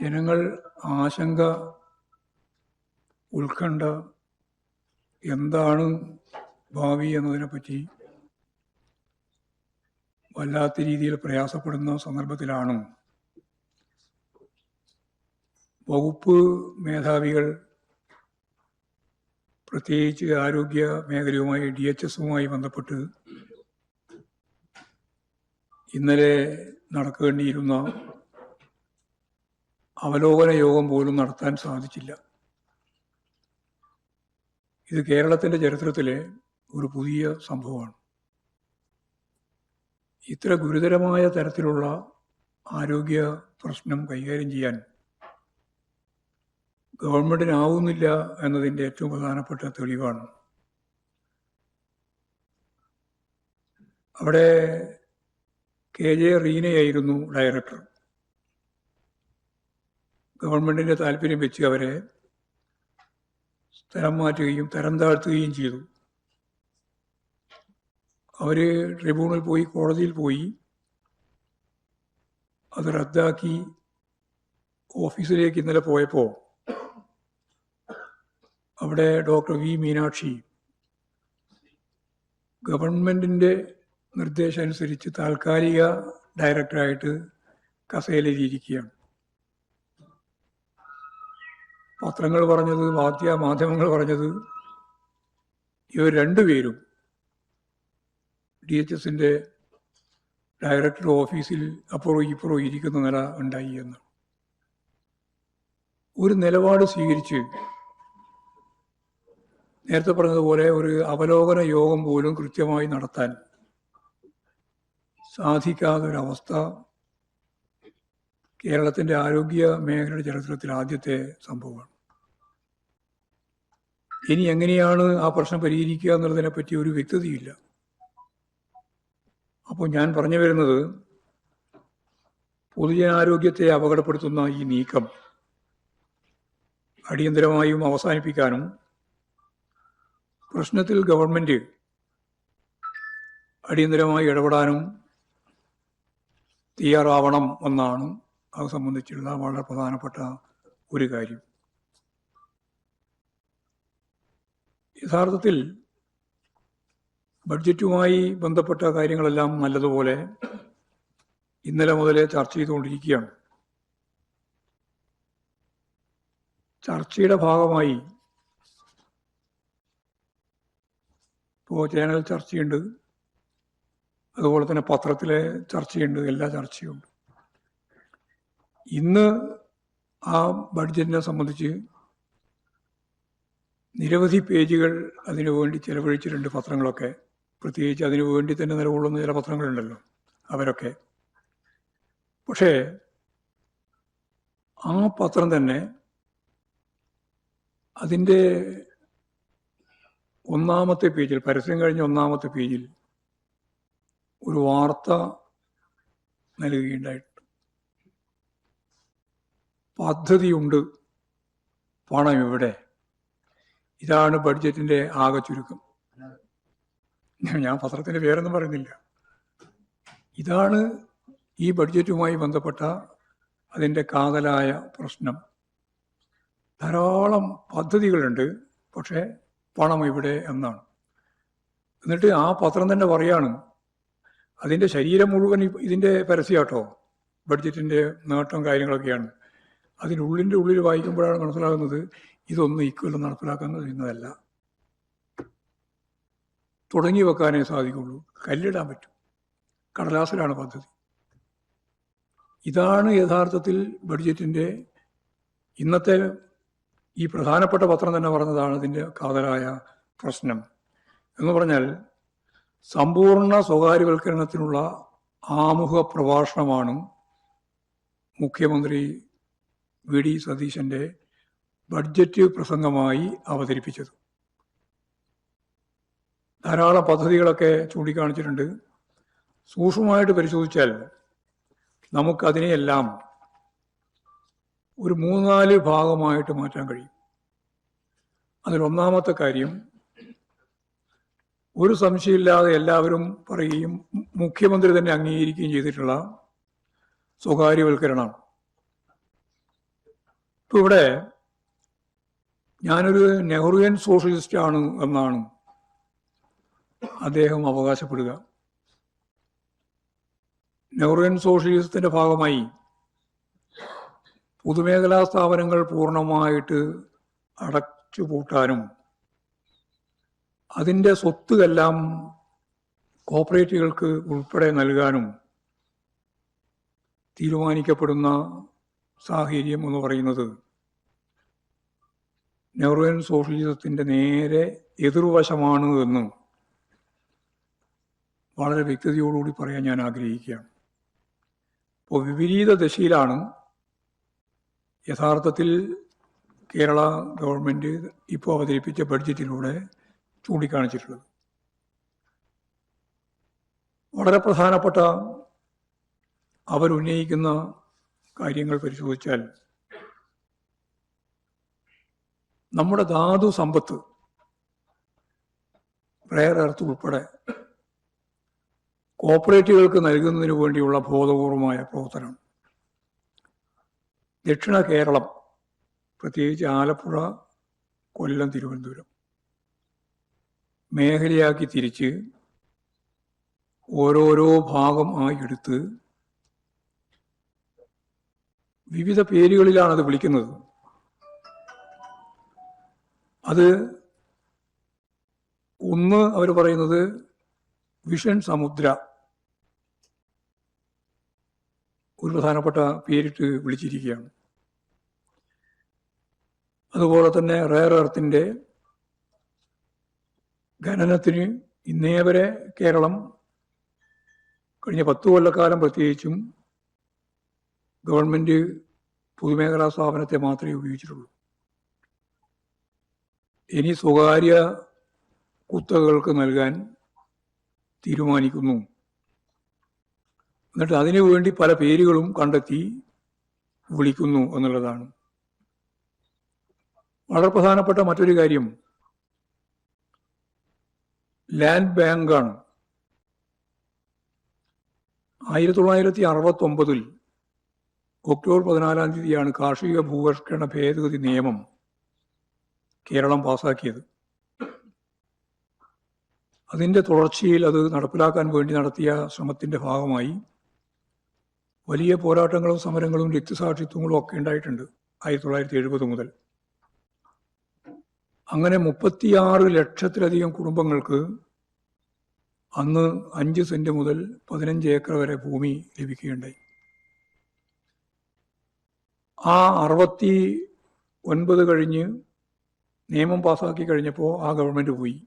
ജനങ്ങൾ ആശങ്ക, ഉത്കണ്ഠ, എന്താണ് ഭാവി എന്നതിനെപ്പറ്റി വല്ലാത്ത രീതിയിൽ പ്രയാസപ്പെടുന്ന സന്ദർഭത്തിലാണ് വകുപ്പ് മേധാവികൾ, പ്രത്യേകിച്ച് ആരോഗ്യ മേഖലയുമായി DHSുമായി ബന്ധപ്പെട്ട് ഇന്നലെ നടക്കേണ്ടിയിരുന്ന അവലോകന യോഗം പോലും നടത്താൻ സാധിച്ചില്ല. ഇത് കേരളത്തിൻ്റെ ചരിത്രത്തിലെ ഒരു പുതിയ സംഭവമാണ്. ഇത്ര ഗുരുതരമായ തരത്തിലുള്ള ആരോഗ്യ പ്രശ്നം കൈകാര്യം ചെയ്യാൻ ഗവൺമെൻറ്റിനാവുന്നില്ല എന്നതിൻ്റെ ഏറ്റവും പ്രധാനപ്പെട്ട തെളിവാണ്. അവിടെ KJ റീനയായിരുന്നു ഡയറക്ടർ. ഗവൺമെൻറ്റിൻ്റെ താല്പര്യം വെച്ച് അവരെ സ്ഥലം മാറ്റുകയും തരം താഴ്ത്തുകയും ചെയ്തു. അവർ ട്രിബ്യൂണൽ പോയി, കോടതിയിൽ പോയി, അത് റദ്ദാക്കി ഓഫീസിലേക്ക് ഇന്നലെ പോയപ്പോൾ അവിടെ ഡോക്ടർ V. മീനാക്ഷി ഗവൺമെൻറ്റിൻ്റെ നിർദ്ദേശം അനുസരിച്ച് താൽക്കാലിക ഡയറക്ടറായിട്ട് കസേരയിലിരിക്കുകയാണ്. പത്രങ്ങൾ പറഞ്ഞത്, മാധ്യമങ്ങൾ പറഞ്ഞത്, ഇവർ രണ്ടുപേരും DHSൻ്റെ ഡയറക്ടർ ഓഫീസിൽ അപ്പുറവും ഇപ്പുറവും ഇരിക്കുന്ന നില ഉണ്ടായി എന്ന്. ഒരു നിലപാട് സ്വീകരിച്ച് നേരത്തെ പറഞ്ഞതുപോലെ ഒരു അവലോകന യോഗം പോലും കൃത്യമായി നടത്താൻ സാധിക്കാത്തൊരവസ്ഥ കേരളത്തിൻ്റെ ആരോഗ്യ മേഖലയുടെ ചരിത്രത്തിൽ ആദ്യത്തെ സംഭവമാണ്. ഇനി എങ്ങനെയാണ് ആ പ്രശ്നം പരിഹരിക്കുക എന്നുള്ളതിനെപ്പറ്റി ഒരു വ്യക്തതയില്ല. അപ്പോൾ ഞാൻ പറഞ്ഞു വരുന്നത്, പൊതുജനാരോഗ്യത്തെ അപകടപ്പെടുത്തുന്ന ഈ നീക്കം അടിയന്തരമായും അവസാനിപ്പിക്കാനും പ്രശ്നത്തിൽ ഗവൺമെൻറ് അടിയന്തരമായി ഇടപെടാനും തയ്യാറാവണം എന്നാണ് അത് സംബന്ധിച്ചുള്ള വളരെ പ്രധാനപ്പെട്ട ഒരു കാര്യം. യഥാർത്ഥത്തിൽ ബഡ്ജറ്റുമായി ബന്ധപ്പെട്ട കാര്യങ്ങളെല്ലാം നല്ലതുപോലെ ഇന്നലെ മുതലേ ചർച്ച ചെയ്തുകൊണ്ടിരിക്കുകയാണ്. ചർച്ചയുടെ ഭാഗമായി ഇപ്പോൾ ചാനൽ ചർച്ചയുണ്ട്, അതുപോലെ തന്നെ പത്രത്തിലെ ചർച്ചയുണ്ട്, എല്ലാ ചർച്ചയുണ്ട്. ഇന്ന് ആ ബഡ്ജറ്റിനെ സംബന്ധിച്ച് നിരവധി പേജുകൾ അതിനു വേണ്ടി ചെലവഴിച്ചിട്ടുണ്ട് പത്രങ്ങളൊക്കെ. പ്രത്യേകിച്ച് അതിനു വേണ്ടി തന്നെ നിലകൊള്ളുന്ന ചില പത്രങ്ങളുണ്ടല്ലോ, അവരൊക്കെ. പക്ഷേ ആ പത്രം തന്നെ അതിൻ്റെ ഒന്നാമത്തെ പേജിൽ, പരസ്യം കഴിഞ്ഞ ഒന്നാമത്തെ പേജിൽ ഒരു വാർത്ത നൽകുകയുണ്ടായിട്ടുണ്ട്. പദ്ധതിയുണ്ട്, പണം എവിടെ? ഇതാണ് ബഡ്ജറ്റിൻ്റെ ആകെ ചുരുക്കം. ഞാൻ പത്രത്തിൻ്റെ പേരൊന്നും പറയുന്നില്ല. ഇതാണ് ഈ ബഡ്ജറ്റുമായി ബന്ധപ്പെട്ട അതിൻ്റെ കാതലായ പ്രശ്നം. ധാരാളം പദ്ധതികളുണ്ട്, പക്ഷേ പണം ഇവിടെ എന്നാണ്. എന്നിട്ട് ആ പത്രം തന്നെ പറയാണ്, അതിൻ്റെ ശരീരം മുഴുവൻ ഇതിൻ്റെ പരസ്യമാട്ടോ, ബഡ്ജറ്റിൻ്റെ നേട്ടം കാര്യങ്ങളൊക്കെയാണ്. അതിനുള്ളിൻ്റെ ഉള്ളിൽ വായിക്കുമ്പോഴാണ് മനസ്സിലാകുന്നത് ഇതൊന്നും ഇക്കൊല്ലം നടപ്പിലാക്കാൻ കഴിയുന്നതല്ല. തുടങ്ങി വെക്കാനേ സാധിക്കുള്ളൂ, കല്ലിടാൻ പറ്റും, കടലാസിലാണ് പദ്ധതി. ഇതാണ് യഥാർത്ഥത്തിൽ ബഡ്ജറ്റിൻ്റെ ഇന്നത്തെ ഈ പ്രധാനപ്പെട്ട പത്രം തന്നെ പറഞ്ഞതാണ് ഇതിൻ്റെ കാതലായ പ്രശ്നം. എന്ന് പറഞ്ഞാൽ സമ്പൂർണ്ണ സ്വകാര്യവൽക്കരണത്തിനുള്ള ആമുഖ പ്രഭാഷണമാണ് മുഖ്യമന്ത്രി VD സതീശൻ്റെ ബഡ്ജറ്റ് പ്രസംഗമായി അവതരിപ്പിച്ചത്. ധാരാളം പദ്ധതികളൊക്കെ ചൂണ്ടിക്കാണിച്ചിട്ടുണ്ട്. സൂക്ഷ്മമായിട്ട് പരിശോധിച്ചാൽ നമുക്കതിനെയെല്ലാം ഒരു 3-4 ഭാഗമായിട്ട് മാറ്റാൻ കഴിയും. അതിലൊന്നാമത്തെ കാര്യം, ഒരു സംശയമില്ലാതെ എല്ലാവരും പറയുകയും മുഖ്യമന്ത്രി തന്നെ അംഗീകരിക്കുകയും ചെയ്തിട്ടുള്ള സ്വകാര്യവൽക്കരണമാണ്. ഇപ്പം ഇവിടെ ഞാനൊരു നെഹ്റുവിയൻ സോഷ്യലിസ്റ്റ് ആണ് എന്നാണ് അദ്ദേഹം അവകാശപ്പെടുക. നെഹ്റുവിയൻ സോഷ്യലിസത്തിന്റെ ഭാഗമായി പൊതുമേഖലാ സ്ഥാപനങ്ങൾ പൂർണ്ണമായിട്ട് അടച്ചുപൂട്ടാനും അതിൻ്റെ സ്വത്തുമെല്ലാം കോർപ്പറേറ്റുകൾക്ക് ഉൾപ്പെടെ നൽകാനും തീരുമാനിക്കപ്പെടുന്ന സാഹചര്യം എന്ന് പറയുന്നത് നെഹ്റുവിയൻ സോഷ്യലിസത്തിൻ്റെ നേരെ എതിർവശമാണ് എന്ന് വളരെ വ്യക്തതയോടുകൂടി പറയാൻ ഞാൻ ആഗ്രഹിക്കുകയാണ്. അപ്പോൾ വിപരീത ദശയിലാണ് യഥാർത്ഥത്തിൽ കേരള ഗവൺമെൻറ് ഇപ്പോൾ അവതരിപ്പിച്ച ബഡ്ജറ്റിലൂടെ ചൂണ്ടിക്കാണിച്ചിട്ടുള്ളത്. വളരെ പ്രധാനപ്പെട്ട അവരുന്നയിക്കുന്ന കാര്യങ്ങൾ പരിശോധിച്ചാൽ നമ്മുടെ ധാതു സമ്പത്ത്, റെയർ എർത്ത് ഉൾപ്പെടെ കോർപ്പറേറ്റുകൾക്ക് നൽകുന്നതിന് വേണ്ടിയുള്ള ബോധപൂർവമായ പ്രവർത്തനം ദക്ഷിണ കേരളം, പ്രത്യേകിച്ച് ആലപ്പുഴ, കൊല്ലം, തിരുവനന്തപുരം മേഖലയാക്കി തിരിച്ച് ഓരോരോ ഭാഗം ആയി എടുത്ത് വിവിധ പേരുകളിലാണ് അത് വിളിക്കുന്നത്. അത് ഒന്ന് അവർ പറയുന്നത് വിഷൻ സമുദ്ര, ഒരു പ്രധാനപ്പെട്ട പേരിട്ട് വിളിച്ചിരിക്കുകയാണ്. അതുപോലെ തന്നെ റെയർ എർത്തിൻ്റെ ഖനനത്തിന് ഇന്നേ വരെ കേരളം കഴിഞ്ഞ 10 കൊല്ലക്കാലം പ്രത്യേകിച്ചും ഗവൺമെൻറ് പൊതുമേഖലാ സ്ഥാപനത്തെ മാത്രമേ ഉപയോഗിച്ചിട്ടുള്ളൂ. ഇനി സ്വകാര്യ കുത്തകകൾക്ക് നൽകാൻ തീരുമാനിക്കുന്നു. എന്നിട്ട് അതിനു വേണ്ടി പല പേരുകളും കണ്ടെത്തി വിളിക്കുന്നു എന്നുള്ളതാണ്. വളരെ പ്രധാനപ്പെട്ട മറ്റൊരു കാര്യം ലാൻഡ് ബാങ്കാണ്. 1969 ഒക്ടോബർ 14 കാർഷിക ഭൂപരിഷ്കരണ ഭേദഗതി നിയമം കേരളം പാസാക്കിയത്. അതിൻ്റെ തുടർച്ചയിൽ അത് നടപ്പിലാക്കാൻ വേണ്ടി നടത്തിയ ശ്രമത്തിൻ്റെ ഭാഗമായി വലിയ പോരാട്ടങ്ങളും സമരങ്ങളും രക്തസാക്ഷിത്വങ്ങളും ഒക്കെ ഉണ്ടായിട്ടുണ്ട് 1970 മുതൽ. അങ്ങനെ 36 ലക്ഷത്തിലധികം കുടുംബങ്ങൾക്ക് അന്ന് 5 സെന്റ് മുതൽ 15 ഏക്കർ വരെ ഭൂമി ലഭിക്കുകയുണ്ടായി. ആ 69 കഴിഞ്ഞ് നിയമം പാസാക്കി കഴിഞ്ഞപ്പോൾ ആ ഗവൺമെൻറ് പോയി.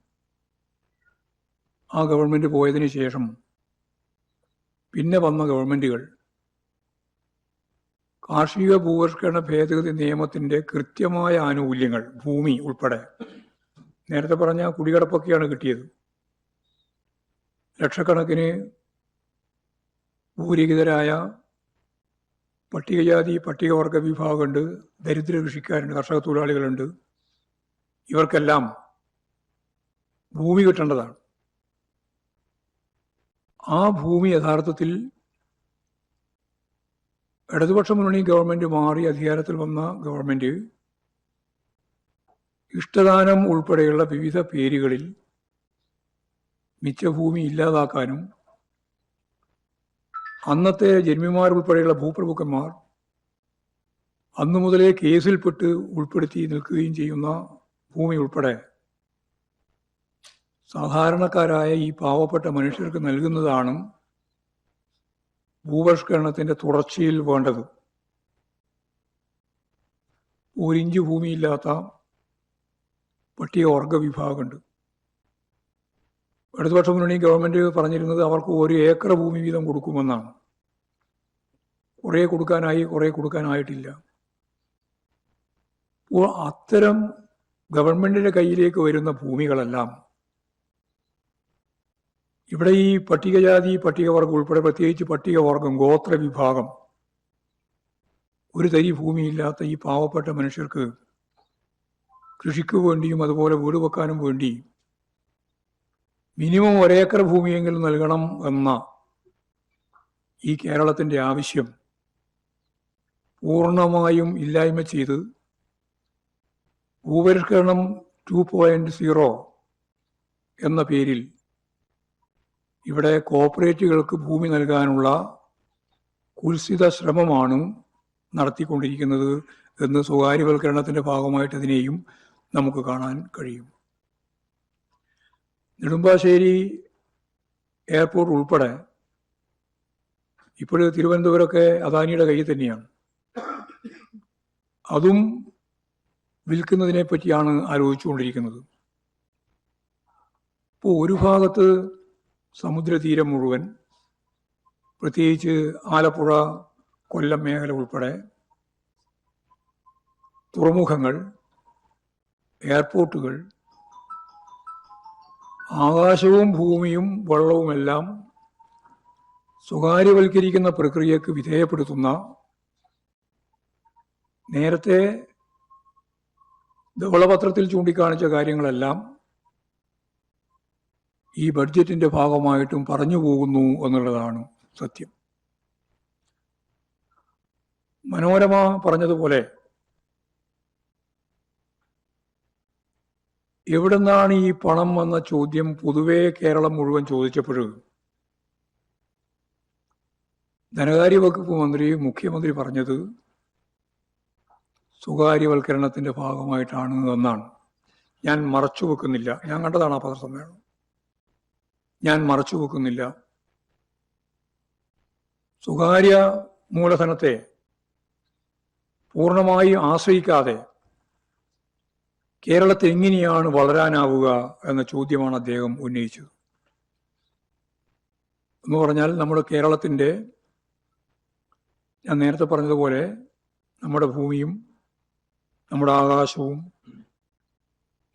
ആ ഗവൺമെൻറ് പോയതിന് ശേഷം പിന്നെ വന്ന ഗവൺമെൻറ്റുകൾ കാർഷിക ഭൂപരിഷ്കരണ ഭേദഗതി നിയമത്തിൻ്റെ കൃത്യമായ ആനുകൂല്യങ്ങൾ, ഭൂമി ഉൾപ്പെടെ, നേരത്തെ പറഞ്ഞ കുടികടപ്പൊക്കെയാണ് കിട്ടിയത്. ലക്ഷക്കണക്കിന് ഭൂരഹിതരായ പട്ടികജാതി പട്ടികവർഗ വിഭാഗമുണ്ട്, ദരിദ്ര കൃഷിക്കാരുണ്ട്, കർഷക തൊഴിലാളികളുണ്ട്. ഇവർക്കെല്ലാം ഭൂമി കിട്ടേണ്ടതാണ്. ആ ഭൂമി യഥാർത്ഥത്തിൽ ഇടതുപക്ഷ മുന്നണി ഗവൺമെൻറ് മാറി അധികാരത്തിൽ വന്ന ഗവൺമെൻറ് ഇഷ്ടദാനം ഉൾപ്പെടെയുള്ള വിവിധ പേരുകളിൽ മിച്ചഭൂമി ഇല്ലാതാക്കാനും അന്നത്തെ ജന്മിമാരുൾപ്പെടെയുള്ള ഭൂപ്രഭുക്കന്മാർ അന്നു മുതലേ കേസിൽപ്പെട്ട് ഉൾപ്പെടുത്തി നിൽക്കുകയും ചെയ്യുന്ന ഭൂമി ഉൾപ്പെടെ സാധാരണക്കാരായ ഈ പാവപ്പെട്ട മനുഷ്യർക്ക് നൽകുന്നതാണ് ഭൂപരിഷ്കരണത്തിൻ്റെ തുടർച്ചയിൽ വേണ്ടത്. 1 ഇഞ്ച് ഭൂമിയില്ലാത്ത പട്ടികവർഗ വിഭാഗമുണ്ട്. ഇടതുപക്ഷ മുന്നണി ഗവൺമെൻറ് പറഞ്ഞിരുന്നത് അവർക്ക് 1 ഏക്കർ ഭൂമി വീതം കൊടുക്കുമെന്നാണ്. കുറേ കൊടുക്കാനായി, കുറേ കൊടുക്കാനായിട്ടില്ല. അപ്പോൾ അത്തരം ഗവൺമെൻറ്റിൻ്റെ കയ്യിലേക്ക് വരുന്ന ഭൂമികളെല്ലാം ഇവിടെ ഈ പട്ടികജാതി പട്ടികവർഗം ഉൾപ്പെടെ, പ്രത്യേകിച്ച് പട്ടികവർഗം, ഗോത്ര വിഭാഗം, ഒരു തരി ഭൂമിയില്ലാത്ത ഈ പാവപ്പെട്ട മനുഷ്യർക്ക് കൃഷിക്ക് വേണ്ടിയും അതുപോലെ വീട് വെക്കാനും വേണ്ടി മിനിമം 1 ഏക്കർ ഭൂമിയെങ്കിലും നൽകണം എന്ന ഈ കേരളത്തിൻ്റെ ആവശ്യം പൂർണ്ണമായും ഇല്ലായ്മ ചെയ്ത് ഭൂപരിഷ്കരണം 2.0 എന്ന പേരിൽ ഇവിടെ കോർപ്പറേറ്റുകൾക്ക് ഭൂമി നൽകാനുള്ള കുൽസിത ശ്രമമാണ് നടത്തിക്കൊണ്ടിരിക്കുന്നത് എന്ന് സ്വകാര്യവൽക്കരണത്തിൻ്റെ ഭാഗമായിട്ട് അതിനെയും നമുക്ക് കാണാൻ കഴിയും. നെടുമ്പാശ്ശേരി എയർപോർട്ട് ഉൾപ്പെടെ ഇപ്പോൾ തിരുവനന്തപുരമൊക്കെ അദാനിയുടെ കയ്യിൽ തന്നെയാണ്. അതും വിൽക്കുന്നതിനെ പറ്റിയാണ് ആലോചിച്ചുകൊണ്ടിരിക്കുന്നത്. ഇപ്പോൾ ഒരു ഭാഗത്ത് സമുദ്രതീരം മുഴുവൻ, പ്രത്യേകിച്ച് ആലപ്പുഴ കൊല്ലം മേഖല ഉൾപ്പെടെ തുറമുഖങ്ങൾ, എയർപോർട്ടുകൾ, ആകാശവും ഭൂമിയും വെള്ളവുമെല്ലാം സ്വകാര്യവൽക്കരിക്കുന്ന പ്രക്രിയക്ക് വിധേയപ്പെടുത്തുന്ന, നേരത്തെ ധവളപത്രത്തിൽ ചൂണ്ടിക്കാണിച്ച കാര്യങ്ങളെല്ലാം ഈ ബഡ്ജറ്റിന്റെ ഭാഗമായിട്ടും പറഞ്ഞു പോകുന്നു എന്നുള്ളതാണ് സത്യം. മനോരമ പറഞ്ഞതുപോലെ എവിടുന്നാണ് ഈ പണം എന്ന ചോദ്യം പൊതുവെ കേരളം മുഴുവൻ ചോദിച്ചപ്പോൾ ധനകാര്യ വകുപ്പ് മന്ത്രി, മുഖ്യമന്ത്രി പറഞ്ഞത് സ്വകാര്യവൽക്കരണത്തിന്റെ ഭാഗമായിട്ടാണ് എന്നാണ്. ഞാൻ മറച്ചു വെക്കുന്നില്ല, ഞാൻ കണ്ടതാണ് ആ പത്രസമ്മേളനം, ഞാൻ മറച്ചു വെക്കുന്നില്ല. സ്വകാര്യ മൂലധനത്തെ പൂർണ്ണമായി ആശ്രയിക്കാതെ കേരളത്തിൽ എങ്ങനെയാണ് വളരാനാവുക എന്ന ചോദ്യമാണ് അദ്ദേഹം ഉന്നയിച്ചത്. എന്ന് പറഞ്ഞാൽ നമ്മുടെ കേരളത്തിൻ്റെ, ഞാൻ നേരത്തെ പറഞ്ഞതുപോലെ, നമ്മുടെ ഭൂമിയും നമ്മുടെ ആകാശവും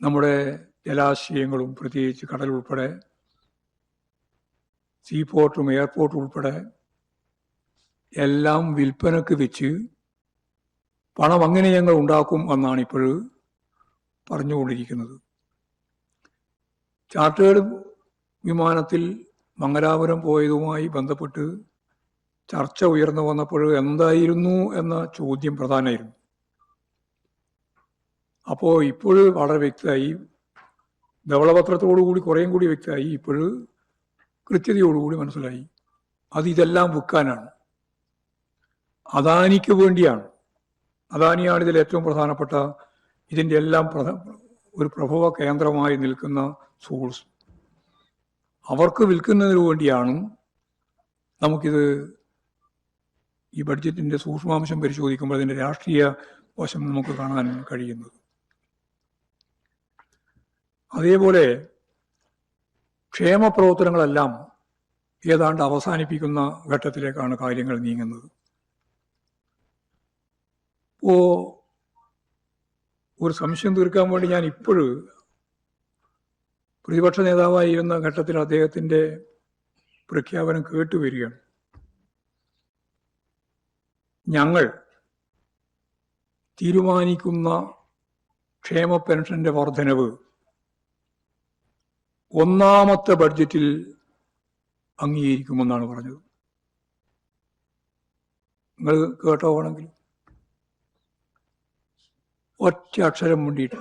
നമ്മുടെ ജലാശയങ്ങളും, പ്രത്യേകിച്ച് കടൽ ഉൾപ്പെടെ, സീപോർട്ടും എയർപോർട്ടും ഉൾപ്പെടെ എല്ലാം വിൽപ്പനക്ക് വെച്ച് പണം അങ്ങനെ ഞങ്ങൾ ഉണ്ടാക്കും എന്നാണ് ഇപ്പോൾ പറഞ്ഞുകൊണ്ടിരിക്കുന്നത്. ചാർട്ടേഡ് വിമാനത്തിൽ മംഗലാപുരം പോയതുമായി ബന്ധപ്പെട്ട് ചർച്ച ഉയർന്നു വന്നപ്പോൾ എന്തായിരുന്നു എന്ന ചോദ്യം പ്രധാനമായിരുന്നു. അപ്പോൾ ഇപ്പോൾ വളരെ വ്യക്തമായി, ധവളപത്രത്തോടുകൂടി കുറേയും കൂടി വ്യക്തമായി, ഇപ്പോൾ കൃത്യതയോടുകൂടി മനസ്സിലായി, ഇതെല്ലാം വിൽക്കാനാണ്, അദാനിക്ക് വേണ്ടിയാണ്. അദാനിയാണ് ഇതിൽ ഏറ്റവും പ്രധാനപ്പെട്ട, ഇതിൻ്റെ എല്ലാം ഒരു പ്രഭവ കേന്ദ്രമായി നിൽക്കുന്ന സോഴ്സ്. അവർക്ക് വിൽക്കുന്നതിന് വേണ്ടിയാണ് നമുക്കിത്, ഈ ബഡ്ജറ്റിൻ്റെ സൂക്ഷ്മാംശം പരിശോധിക്കുമ്പോൾ അതിൻ്റെ രാഷ്ട്രീയ വശം നമുക്ക് കാണാൻ കഴിയുന്നത്. അതേപോലെ ക്ഷേമ പ്രവർത്തനങ്ങളെല്ലാം ഏതാണ്ട് അവസാനിപ്പിക്കുന്ന ഘട്ടത്തിലേക്കാണ് കാര്യങ്ങൾ നീങ്ങുന്നത്. ഇപ്പോൾ ഒരു സംശയം തീർക്കാൻ വേണ്ടി ഞാൻ ഇപ്പോഴും പ്രതിപക്ഷ നേതാവായിരുന്ന ഘട്ടത്തിൽ അദ്ദേഹത്തിൻ്റെ പ്രഖ്യാപനം കേട്ടുവരികയാണ്. ഞങ്ങൾ തീരുമാനിക്കുന്ന ക്ഷേമ പെൻഷന്റെ വർധനവ് ഒന്നാമത്തെ ബഡ്ജറ്റിൽ അംഗീകരിക്കുമെന്നാണ് പറഞ്ഞത്. നിങ്ങൾ കേട്ടോ വേണമെങ്കിൽ, ഒറ്റ അക്ഷരം വേണ്ടിയിട്ട്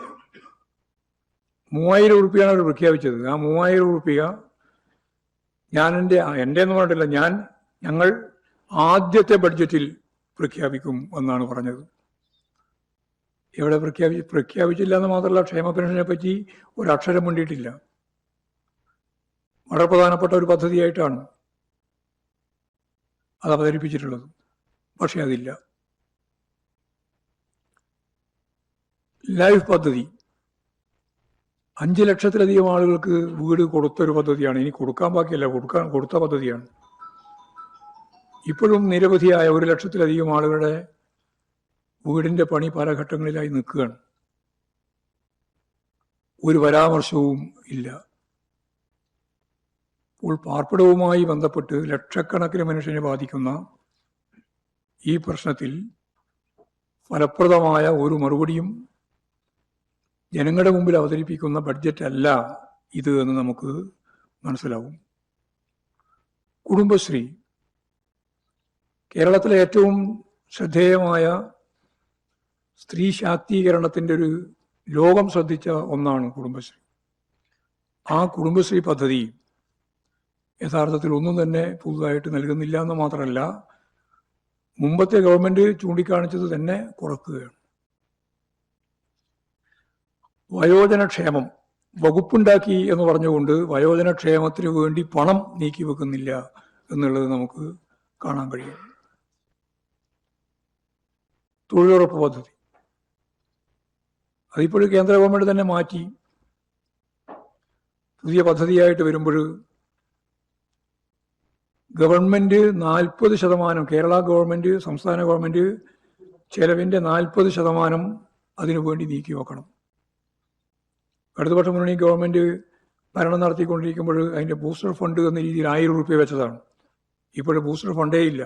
3000 രൂപയാണ് അവർ പ്രഖ്യാപിച്ചത്. ആ 3000 രൂപ ഞാൻ എൻ്റെ എന്ന് പറഞ്ഞിട്ടില്ല, ഞങ്ങൾ ആദ്യത്തെ ബഡ്ജറ്റിൽ പ്രഖ്യാപിക്കും എന്നാണ് പറഞ്ഞത്. എവിടെ പ്രഖ്യാപിച്ചില്ല എന്ന് മാത്രമല്ല, ക്ഷേമ പെൻഷനെ പറ്റി ഒരക്ഷരം വേണ്ടിയിട്ടില്ല. വളരെ പ്രധാനപ്പെട്ട ഒരു പദ്ധതിയായിട്ടാണ് അത് അവതരിപ്പിച്ചിട്ടുള്ളത്. പക്ഷെ അതില്ല. ലൈഫ് പദ്ധതി 5 ലക്ഷത്തിലധികം ആളുകൾക്ക് വീട് കൊടുത്തൊരു പദ്ധതിയാണ്. ഇനി കൊടുക്കാൻ ബാക്കിയല്ല, കൊടുത്ത പദ്ധതിയാണ്. ഇപ്പോഴും നിരവധിയായ 1 ലക്ഷത്തിലധികം ആളുകളുടെ വീടിന്റെ പണി പല ഘട്ടങ്ങളിലായി നിൽക്കുകയാണ്. ഒരു പരാമർശവും ഇല്ല. ഇപ്പോൾ പാർപ്പിടവുമായി ബന്ധപ്പെട്ട് ലക്ഷക്കണക്കിന് മനുഷ്യനെ ബാധിക്കുന്ന ഈ പ്രശ്നത്തിൽ ഫലപ്രദമായ ഒരു മറുപടിയും ജനങ്ങളുടെ മുമ്പിൽ അവതരിപ്പിക്കുന്ന ബഡ്ജറ്റ് അല്ല ഇത് എന്ന് നമുക്ക് മനസ്സിലാവും. കുടുംബശ്രീ കേരളത്തിലെ ഏറ്റവും ശ്രദ്ധേയമായ സ്ത്രീ ശാക്തീകരണത്തിൻ്റെ ഒരു ലോകം ശ്രദ്ധിച്ച ഒന്നാണ് കുടുംബശ്രീ. ആ കുടുംബശ്രീ പദ്ധതി യഥാർത്ഥത്തിൽ ഒന്നും തന്നെ പുതുതായിട്ട് നൽകുന്നില്ല എന്ന് മാത്രമല്ല, മുമ്പത്തെ ഗവൺമെന്റ് ചൂണ്ടിക്കാണിച്ചത് തന്നെ കുറക്കുകയാണ്. വയോജനക്ഷേമം വകുപ്പുണ്ടാക്കി എന്ന് പറഞ്ഞുകൊണ്ട് വയോജനക്ഷേമത്തിന് വേണ്ടി പണം നീക്കി വെക്കുന്നില്ല എന്നുള്ളത് നമുക്ക് കാണാൻ കഴിയും. തൊഴിലുറപ്പ് പദ്ധതി അതിപ്പോഴും കേന്ദ്ര ഗവൺമെന്റ് തന്നെ മാറ്റി പുതിയ പദ്ധതിയായിട്ട് വരുമ്പോൾ ഗവൺമെന്റ് 40%, കേരള ഗവൺമെന്റ്, സംസ്ഥാന ഗവൺമെന്റ് ചെലവിന്റെ 40% അതിനു വേണ്ടി നീക്കി വെക്കണം. ഇടതുപക്ഷ മുന്നണി ഗവൺമെന്റ് ഭരണം നടത്തിക്കൊണ്ടിരിക്കുമ്പോൾ അതിന്റെ ബൂസ്റ്റർ ഫണ്ട് എന്ന രീതിയിൽ 1000 രൂപ വെച്ചതാണ്. ഇപ്പോഴും ബൂസ്റ്റർ ഫണ്ടേ ഇല്ല.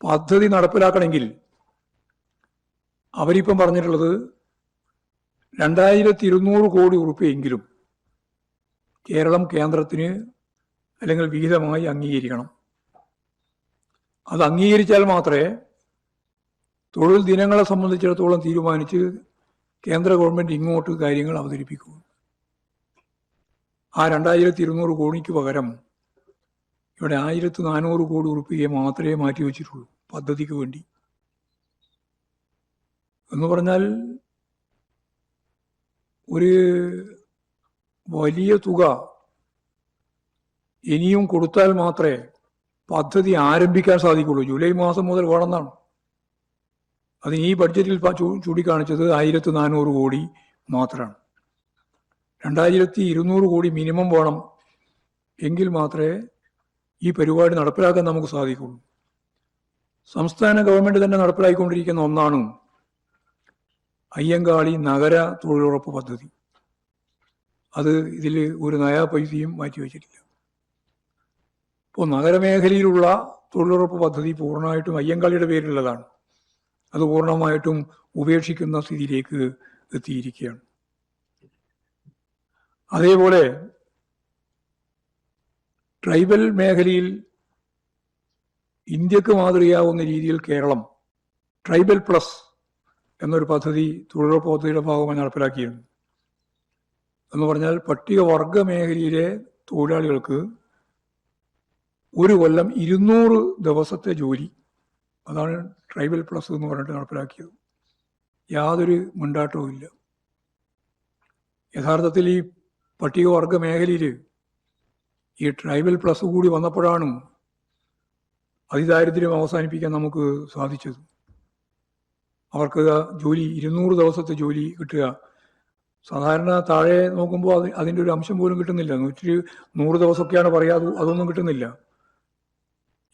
പദ്ധതി നടപ്പിലാക്കണമെങ്കിൽ അവരിപ്പം പറഞ്ഞിട്ടുള്ളത് 2200 കോടി ഉറുപ്പിയെങ്കിലും കേരളം കേന്ദ്രത്തിന് അല്ലെങ്കിൽ വിഹിതമായി അംഗീകരിക്കണം. അത് അംഗീകരിച്ചാൽ മാത്രമേ തൊഴിൽ ദിനങ്ങളെ സംബന്ധിച്ചിടത്തോളം തീരുമാനിച്ച് കേന്ദ്ര ഗവൺമെന്റ് ഇങ്ങോട്ട് കാര്യങ്ങൾ അവതരിപ്പിക്കൂ. ആ 2200 കോടിക്ക് പകരം ഇവിടെ 1400 കോടി ഉറുപ്പികയെ മാത്രമേ മാറ്റിവെച്ചിട്ടുള്ളൂ പദ്ധതിക്ക് വേണ്ടി. എന്ന് പറഞ്ഞാൽ ഒരു വലിയ തുക ഇനിയും കൊടുത്താൽ മാത്രമേ പദ്ധതി ആരംഭിക്കാൻ സാധിക്കുള്ളൂ. ജൂലൈ മാസം മുതൽ വേണമെന്നാണ്. അതിന് ഈ ബഡ്ജറ്റിൽ ചൂണ്ടിക്കാണിച്ചത് 1400 കോടി മാത്രമാണ്. 2200 കോടി മിനിമം വേണം. എങ്കിൽ മാത്രമേ ഈ പരിപാടി നടപ്പിലാക്കാൻ നമുക്ക് സാധിക്കുള്ളൂ. സംസ്ഥാന ഗവൺമെന്റ് തന്നെ നടപ്പിലാക്കിക്കൊണ്ടിരിക്കുന്ന ഒന്നാണ് അയ്യങ്കാളി നഗര തൊഴിലുറപ്പ് പദ്ധതി. അത് ഇതിൽ ഒരു നയാ പൈസയും മാറ്റിവെച്ചിട്ടില്ല. ഇപ്പോൾ നഗരമേഖലയിലുള്ള തൊഴിലുറപ്പ് പദ്ധതി പൂർണ്ണമായിട്ടും അയ്യങ്കാളിയുടെ പേരിലുള്ളതാണ്. അത് പൂർണ്ണമായിട്ടും ഉപേക്ഷിക്കുന്ന സ്ഥിതിയിലേക്ക് എത്തിയിരിക്കുകയാണ്. അതേപോലെ ട്രൈബൽ മേഖലയിൽ ഇന്ത്യക്ക് മാതൃകയാവുന്ന രീതിയിൽ കേരളം ട്രൈബൽ പ്ലസ് എന്നൊരു പദ്ധതി തൊഴിലുറപ്പ് പദ്ധതിയുടെ ഭാഗമായി നടപ്പിലാക്കിയിരുന്നു. എന്ന് പറഞ്ഞാൽ പട്ടികവർഗ മേഖലയിലെ തൊഴിലാളികൾക്ക് ഒരു കൊല്ലം 200 ദിവസത്തെ ജോലി, അതാണ് ട്രൈബൽ പ്ലസ് എന്ന് പറഞ്ഞിട്ട് നടപ്പിലാക്കിയത്. യാതൊരു മുണ്ടാട്ടവും ഇല്ല. യഥാർത്ഥത്തിൽ ഈ പട്ടികവർഗ മേഖലയിൽ ഈ ട്രൈബൽ പ്ലസ് കൂടി വന്നപ്പോഴാണ് അതിദാരിദ്ര്യം അവസാനിപ്പിക്കാൻ നമുക്ക് സാധിച്ചത്. അവർക്ക് ജോലി 200 ദിവസത്തെ ജോലി കിട്ടുക. സാധാരണ താഴെ നോക്കുമ്പോൾ അതിൻ്റെ ഒരു അംശം പോലും കിട്ടുന്നില്ല. 100 ദിവസമൊക്കെയാണ് പറയാതെ, അതൊന്നും കിട്ടുന്നില്ല.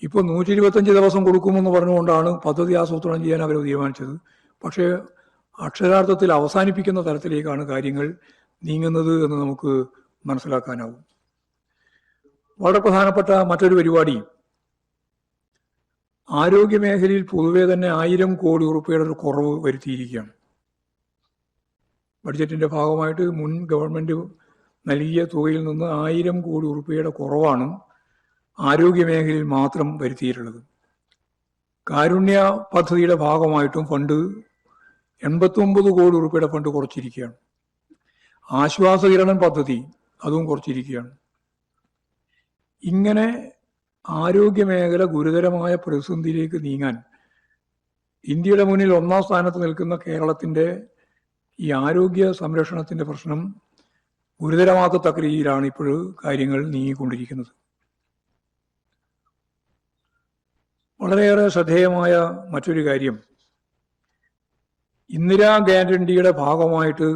ഇപ്പോൾ 125 ദിവസം കൊടുക്കുമെന്ന് പറഞ്ഞുകൊണ്ടാണ് പദ്ധതി ആസൂത്രണം ചെയ്യാൻ അവർ തീരുമാനിച്ചത്. പക്ഷേ അക്ഷരാർത്ഥത്തിൽ അവസാനിപ്പിക്കുന്ന തരത്തിലേക്കാണ് കാര്യങ്ങൾ നീങ്ങുന്നത് എന്ന് നമുക്ക് മനസ്സിലാക്കാനാവും. വളരെ പ്രധാനപ്പെട്ട മറ്റൊരു പരിപാടി ആരോഗ്യ മേഖലയിൽ പൊതുവെ തന്നെ 1000 കോടി ഉറുപ്പികയുടെ ഒരു കുറവ് വരുത്തിയിരിക്കുകയാണ്. ബഡ്ജറ്റിന്റെ ഭാഗമായിട്ട് മുൻ ഗവൺമെന്റ് നൽകിയ തുകയിൽ നിന്ന് 1000 കോടി ഉറുപ്പികയുടെ കുറവാണ് ആരോഗ്യ മേഖലയിൽ മാത്രം വരുത്തിയിട്ടുള്ളത്. കാരുണ്യ പദ്ധതിയുടെ ഭാഗമായിട്ടും ഫണ്ട് 89 കോടി ഉറുപ്പികയുടെ ഫണ്ട് കുറച്ചിരിക്കുകയാണ്. ആശ്വാസകിരണം പദ്ധതി അതും കുറച്ചിരിക്കുകയാണ്. ഇങ്ങനെ ആരോഗ്യ മേഖല ഗുരുതരമായ പ്രതിസന്ധിയിലേക്ക് നീങ്ങാൻ ഇന്ത്യയുടെ മുന്നിൽ 1ാം സ്ഥാനത്ത് നിൽക്കുന്ന കേരളത്തിന്റെ ഈ ആരോഗ്യ സംരക്ഷണത്തിന്റെ പ്രശ്നം ഗുരുതരമാക്കത്തക്ക രീതിയിലാണ് ഇപ്പോൾ കാര്യങ്ങൾ നീങ്ങിക്കൊണ്ടിരിക്കുന്നത്. വളരെയേറെ ശ്രദ്ധേയമായ മറ്റൊരു കാര്യം, ഇന്ദിരാ ഗ്യാരണ്ടിയുടെ ഭാഗമായിട്ട്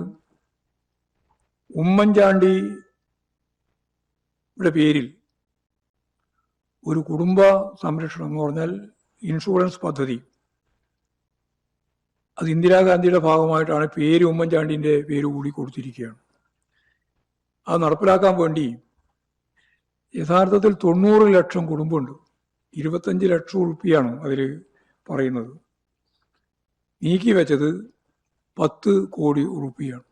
ഉമ്മൻചാണ്ടിയുടെ പേരിൽ ഒരു കുടുംബ സംരക്ഷണം എന്ന് പറഞ്ഞാൽ ഇൻഷുറൻസ് പദ്ധതി, അത് ഇന്ദിരാഗാന്ധിയുടെ ഭാഗമായിട്ടാണ്. പേര് ഉമ്മൻചാണ്ടിൻ്റെ പേര് കൂടി കൊടുത്തിരിക്കുകയാണ്. അത് നടപ്പിലാക്കാൻ വേണ്ടി യഥാർത്ഥത്തിൽ 90 ലക്ഷം കുടുംബമുണ്ട്. 25 ലക്ഷം ഉറുപ്പിയാണ് അതിൽ പറയുന്നത്. നീക്കി വെച്ചത് 10 കോടി ഉറുപ്പിയാണ്.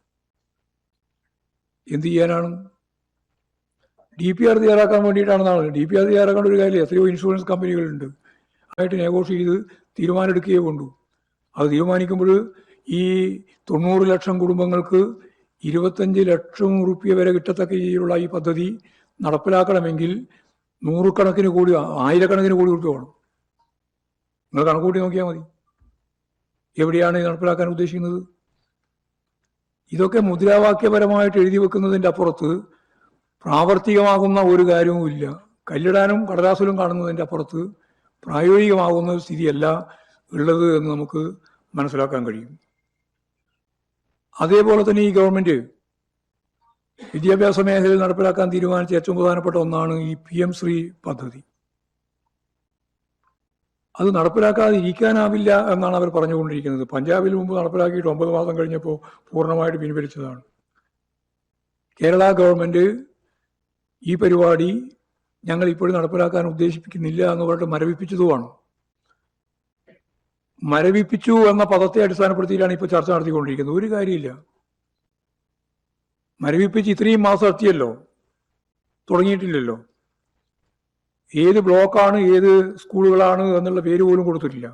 എന്ത് ചെയ്യാനാണ്? DPR തയ്യാറാക്കാൻ വേണ്ടിയിട്ടാണെന്നാണ്. DPR തയ്യാറാക്കേണ്ട ഒരു കാര്യം, എത്രയോ ഇൻഷുറൻസ് കമ്പനികളുണ്ട്. ആയിട്ട് നെഗോഷിയേറ്റ് ചെയ്ത് തീരുമാനമെടുക്കുകയേ വേണ്ടൂ. അത് തീരുമാനിക്കുമ്പോൾ ഈ 90 ലക്ഷം കുടുംബങ്ങൾക്ക് 25 ലക്ഷം റുപ്യ വരെ കിട്ടത്തക്ക രീതിയിലുള്ള ഈ പദ്ധതി നടപ്പിലാക്കണമെങ്കിൽ നൂറുകണക്കിന് കോടി, ആയിരക്കണക്കിന് കോടി റുപ്യ വേണം. നിങ്ങൾ കണക്കൂട്ടി നോക്കിയാൽ മതി എവിടെയാണ് നടപ്പിലാക്കാൻ ഉദ്ദേശിക്കുന്നത്. ഇതൊക്കെ മുദ്രാവാക്യപരമായിട്ട് എഴുതി വെക്കുന്നതിൻ്റെ അപ്പുറത്ത് പ്രാവർത്തികമാകുന്ന ഒരു കാര്യവുമില്ല. കല്ലിടാനും കടലാസിലും കാണുന്നതിൻ്റെ അപ്പുറത്ത് പ്രായോഗികമാകുന്ന സ്ഥിതിയല്ല ഉള്ളത് എന്ന് നമുക്ക് മനസ്സിലാക്കാൻ കഴിയും. അതേപോലെ തന്നെ ഈ ഗവൺമെന്റ് വിദ്യാഭ്യാസ മേഖലയിൽ നടപ്പിലാക്കാൻ തീരുമാനിച്ച ഏറ്റവും പ്രധാനപ്പെട്ട ഒന്നാണ് ഈ PM ശ്രീ പദ്ധതി. അത് നടപ്പിലാക്കാതെ ഇരിക്കാനാവില്ല എന്നാണ് അവർ പറഞ്ഞുകൊണ്ടിരിക്കുന്നത്. പഞ്ചാബിൽ മുമ്പ് നടപ്പിലാക്കിയിട്ട് 9 മാസം കഴിഞ്ഞപ്പോൾ പൂർണ്ണമായിട്ട് പിൻവലിച്ചതാണ്. കേരള ഗവൺമെന്റ് ഈ പരിപാടി ഞങ്ങൾ ഇപ്പോഴും നടപ്പിലാക്കാൻ ഉദ്ദേശിപ്പിക്കുന്നില്ല എന്ന് പറഞ്ഞിട്ട് മരവിപ്പിച്ചതുമാണ്. മരവിപ്പിച്ചു എന്ന പദത്തെ അടിസ്ഥാനപ്പെടുത്തിയിട്ടാണ് ഇപ്പോൾ ചർച്ച നടത്തിക്കൊണ്ടിരിക്കുന്നത്. ഒരു കാര്യമില്ല. മരവിപ്പിച്ച് ഇത്രയും മാസം എത്തിയല്ലോ, തുടങ്ങിയിട്ടില്ലല്ലോ. ഏത് ബ്ലോക്കാണ്, ഏത് സ്കൂളുകളാണ് എന്നുള്ള പേര് പോലും കൊടുത്തിട്ടില്ല.